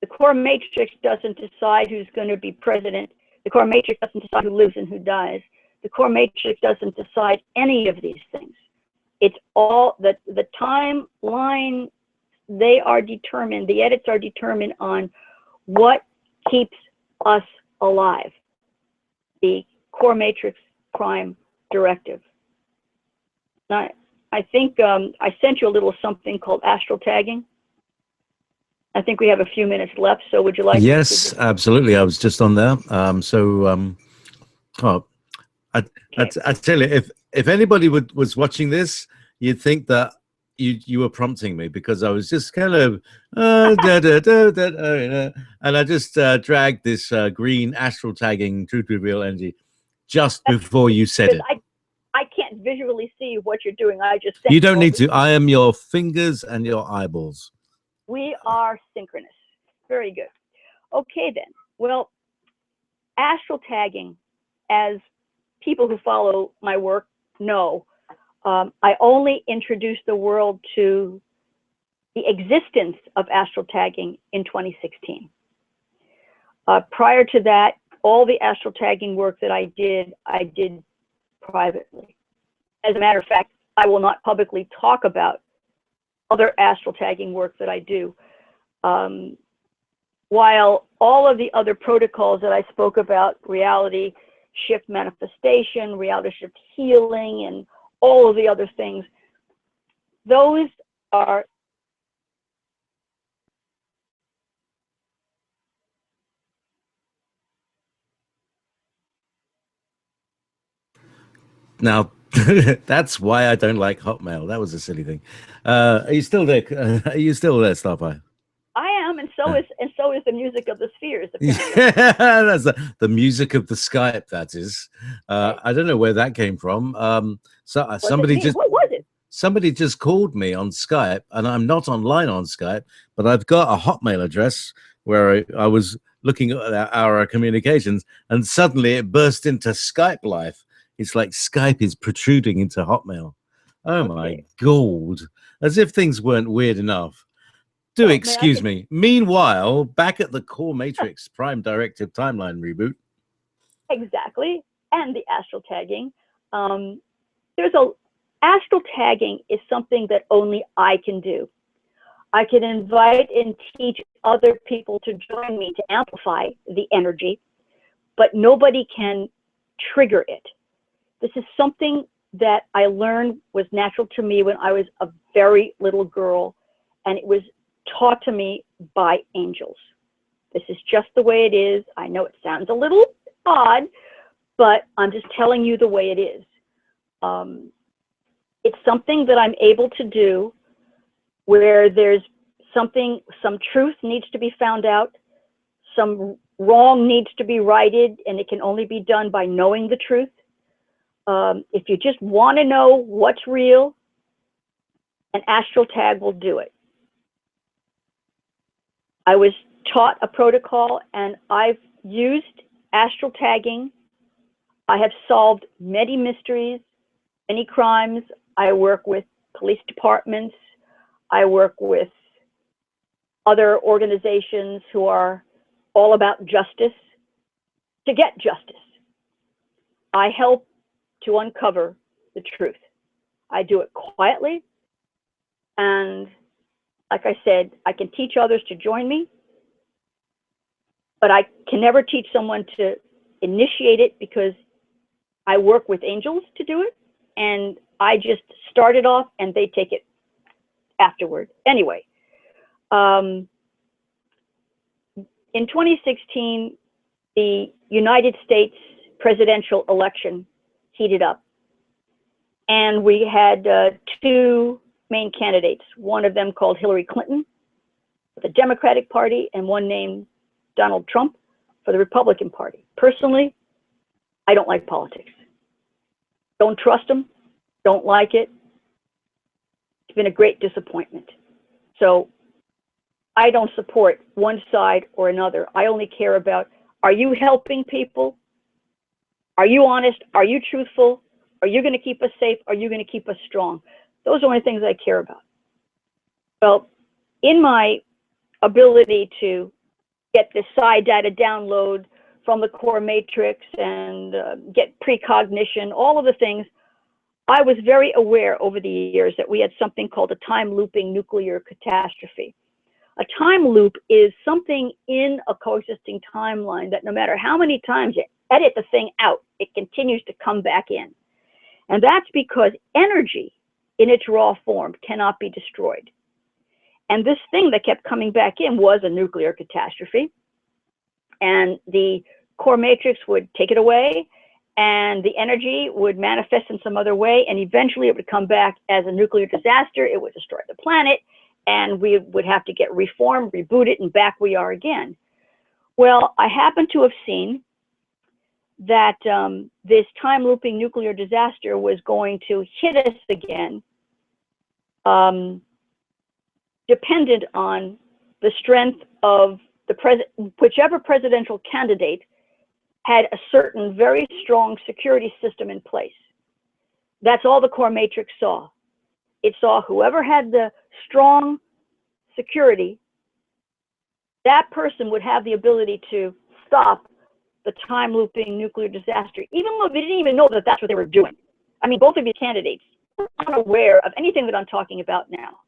The core matrix doesn't decide who's going to be president. The core matrix doesn't decide who lives and who dies. The core matrix doesn't decide any of these things. It's all the timeline. They are determined. The edits are determined on what keeps us alive. The core matrix prime directive. Now, I think I sent you a little something called astral tagging. I think we have a few minutes left, so would you like? Yes, absolutely. I was just on there. I tell you, if anybody was watching this, you'd think that you were prompting me, because I was just kind of and I just dragged this green astral tagging truth reveal energy just before you said it. I can't visually see what you're doing. I just you don't need to. I am your fingers and your eyeballs. We are synchronous. Very good. Okay then. Well, astral tagging, as people who follow my work know, I only introduced the world to the existence of astral tagging in 2016. Prior to that, all the astral tagging work that I did privately. As a matter of fact, I will not publicly talk about other astral tagging work that I do. While all of the other protocols that I spoke about, reality shift manifestation, reality shift healing, and all of the other things, those are now. That's why I don't like Hotmail. That was a silly thing. Are you still there? Are you still there, Starfire? I am, and so is the music of the spheres. Yeah, that's the music of the Skype. That is. I don't know where that came from. Somebody just. What was it? Somebody just called me on Skype, and I'm not online on Skype, but I've got a Hotmail address where I was looking at our communications, and suddenly it burst into Skype Life. It's like Skype is protruding into Hotmail. Oh my God. As if things weren't weird enough. Do excuse me. Meanwhile, back at the core matrix prime directive timeline reboot. Exactly. And the astral tagging. Astral tagging is something that only I can do. I can invite and teach other people to join me to amplify the energy, but nobody can trigger it. This is something that I learned was natural to me when I was a very little girl, and it was taught to me by angels. This is just the way it is. I know it sounds a little odd, but I'm just telling you the way it is. It's something that I'm able to do where there's some truth needs to be found out, some wrong needs to be righted, and it can only be done by knowing the truth. If you just want to know what's real, an astral tag will do it. I was taught a protocol, and I've used astral tagging. I have solved many mysteries, many crimes. I work with police departments. I work with other organizations who are all about justice, to get justice. I help to uncover the truth. I do it quietly, and like I said, I can teach others to join me, but I can never teach someone to initiate it because I work with angels to do it. and I just start it off and they take it afterward. Anyway, in 2016, the United States presidential election heated up. And we had two main candidates, one of them called Hillary Clinton, for the Democratic Party, and one named Donald Trump for the Republican Party. Personally, I don't like politics. Don't trust them, don't like it. It's been a great disappointment. So I don't support one side or another. I only care about, are you helping people? Are you honest? Are you truthful? Are you going to keep us safe? Are you going to keep us strong? Those are the only things I care about. Well, in my ability to get the psi data download from the core matrix and get precognition, all of the things, I was very aware over the years that we had something called a time looping nuclear catastrophe. A time loop is something in a coexisting timeline that no matter how many times you edit the thing out, it continues to come back in. And that's because energy in its raw form cannot be destroyed. And this thing that kept coming back in was a nuclear catastrophe. And the core matrix would take it away, and the energy would manifest in some other way, and eventually it would come back as a nuclear disaster. It would destroy the planet, and we would have to get reformed, reboot it, and back we are again. Well, I happen to have seen that this time looping nuclear disaster was going to hit us again, dependent on the strength of the whichever presidential candidate had a certain very strong security system in place. That's all the core matrix saw. It saw whoever had the strong security, that person would have the ability to stop the time looping nuclear disaster, even though they didn't even know that that's what they were doing. I mean, both of these candidates are unaware of anything that I'm talking about now.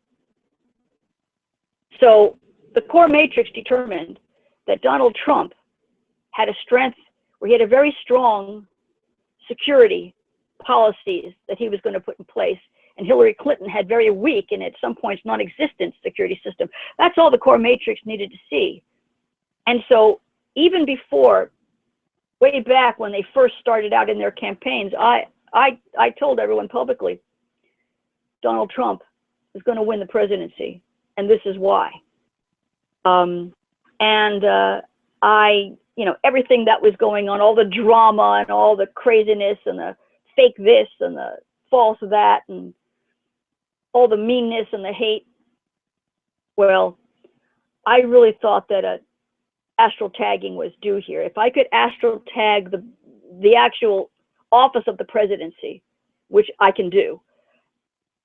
So the core matrix determined that Donald Trump had a strength where he had a very strong security policies that he was going to put in place, and Hillary Clinton had very weak and at some points non-existent security system. That's all the core matrix needed to see. And so even before, way back when they first started out in their campaigns, I told everyone publicly, Donald Trump is going to win the presidency, and this is why. Everything that was going on, all the drama and all the craziness and the fake this and the false that and all the meanness and the hate. Well, I really thought that astral tagging was due here. If I could astral tag the actual office of the presidency, which I can do,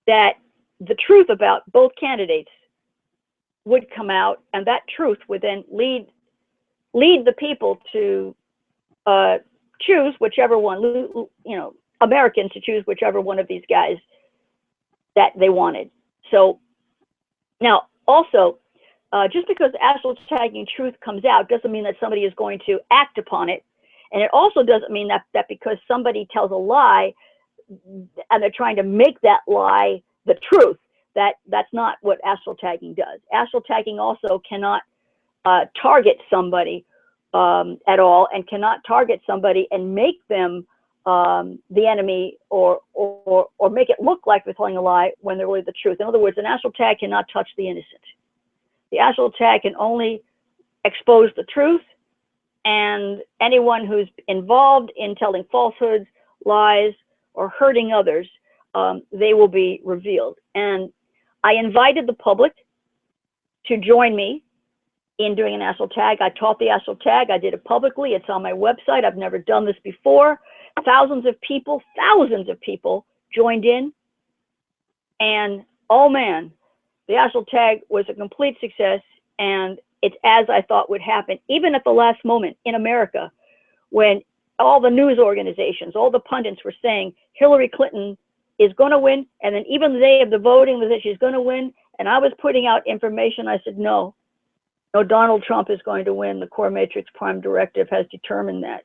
that the truth about both candidates would come out, and that truth would then lead the people to choose whichever one, Americans to choose whichever one of these guys that they wanted. So now also, just because astral tagging truth comes out doesn't mean that somebody is going to act upon it. And it also doesn't mean that because somebody tells a lie and they're trying to make that lie the truth, that's not what astral tagging does. Astral tagging also cannot target somebody at all, and cannot target somebody and make them the enemy or make it look like they're telling a lie when they're really the truth. In other words, an astral tag cannot touch the innocent. The astral tag can only expose the truth, and anyone who's involved in telling falsehoods, lies, or hurting others, they will be revealed. And I invited the public to join me in doing an astral tag. I taught the astral tag. I did it publicly. It's on my website. I've never done this before. Thousands of people joined in. And oh man, the astral tag was a complete success. And it's as I thought would happen, even at the last moment in America, when all the news organizations, all the pundits were saying Hillary Clinton is going to win. And then even the day of the voting was that she's going to win. And I was putting out information. I said, no, Donald Trump is going to win. The core matrix prime directive has determined that.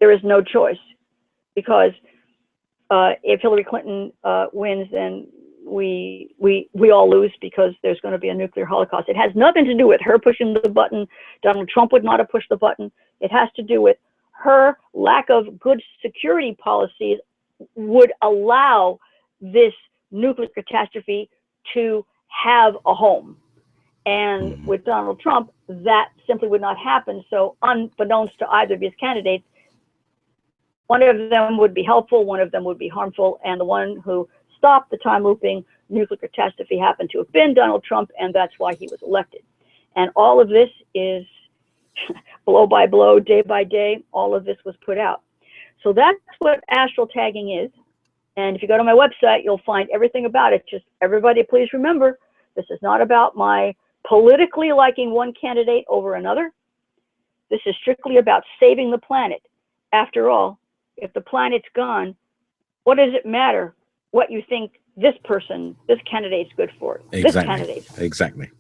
There is no choice, because if Hillary Clinton wins, then we all lose because there's going to be a nuclear holocaust. It has nothing to do with her pushing the button. Donald Trump would not have pushed the button. It has to do with her lack of good security policies would allow this nuclear catastrophe to have a home. And with Donald Trump, that simply would not happen. So unbeknownst to either of these candidates, one of them would be helpful, one of them would be harmful, and the one who stopped the time looping nuclear catastrophe happened to have been Donald Trump, and that's why he was elected. And all of this is blow by blow, day by day, all of this was put out. So that's what astral tagging is. And if you go to my website, you'll find everything about it. Just everybody, please remember, this is not about my politically liking one candidate over another. This is strictly about saving the planet. After all, if the planet's gone, what does it matter what you think this person, this candidate's good for? Exactly. This candidate's exactly.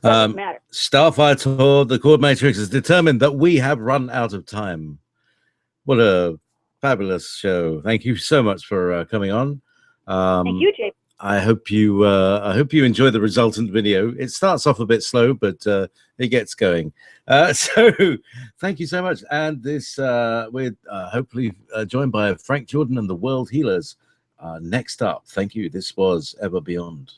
Doesn't matter. Starfire Tour, the Chord Matrix has determined that we have run out of time. What a fabulous show. Thank you so much for coming on. Thank you, Jay. I hope you enjoy the resultant video. It starts off a bit slow, but it gets going. So thank you so much. And this we're hopefully joined by Frank Jordan and the World Healers next up. Thank you. This was Ever Beyond.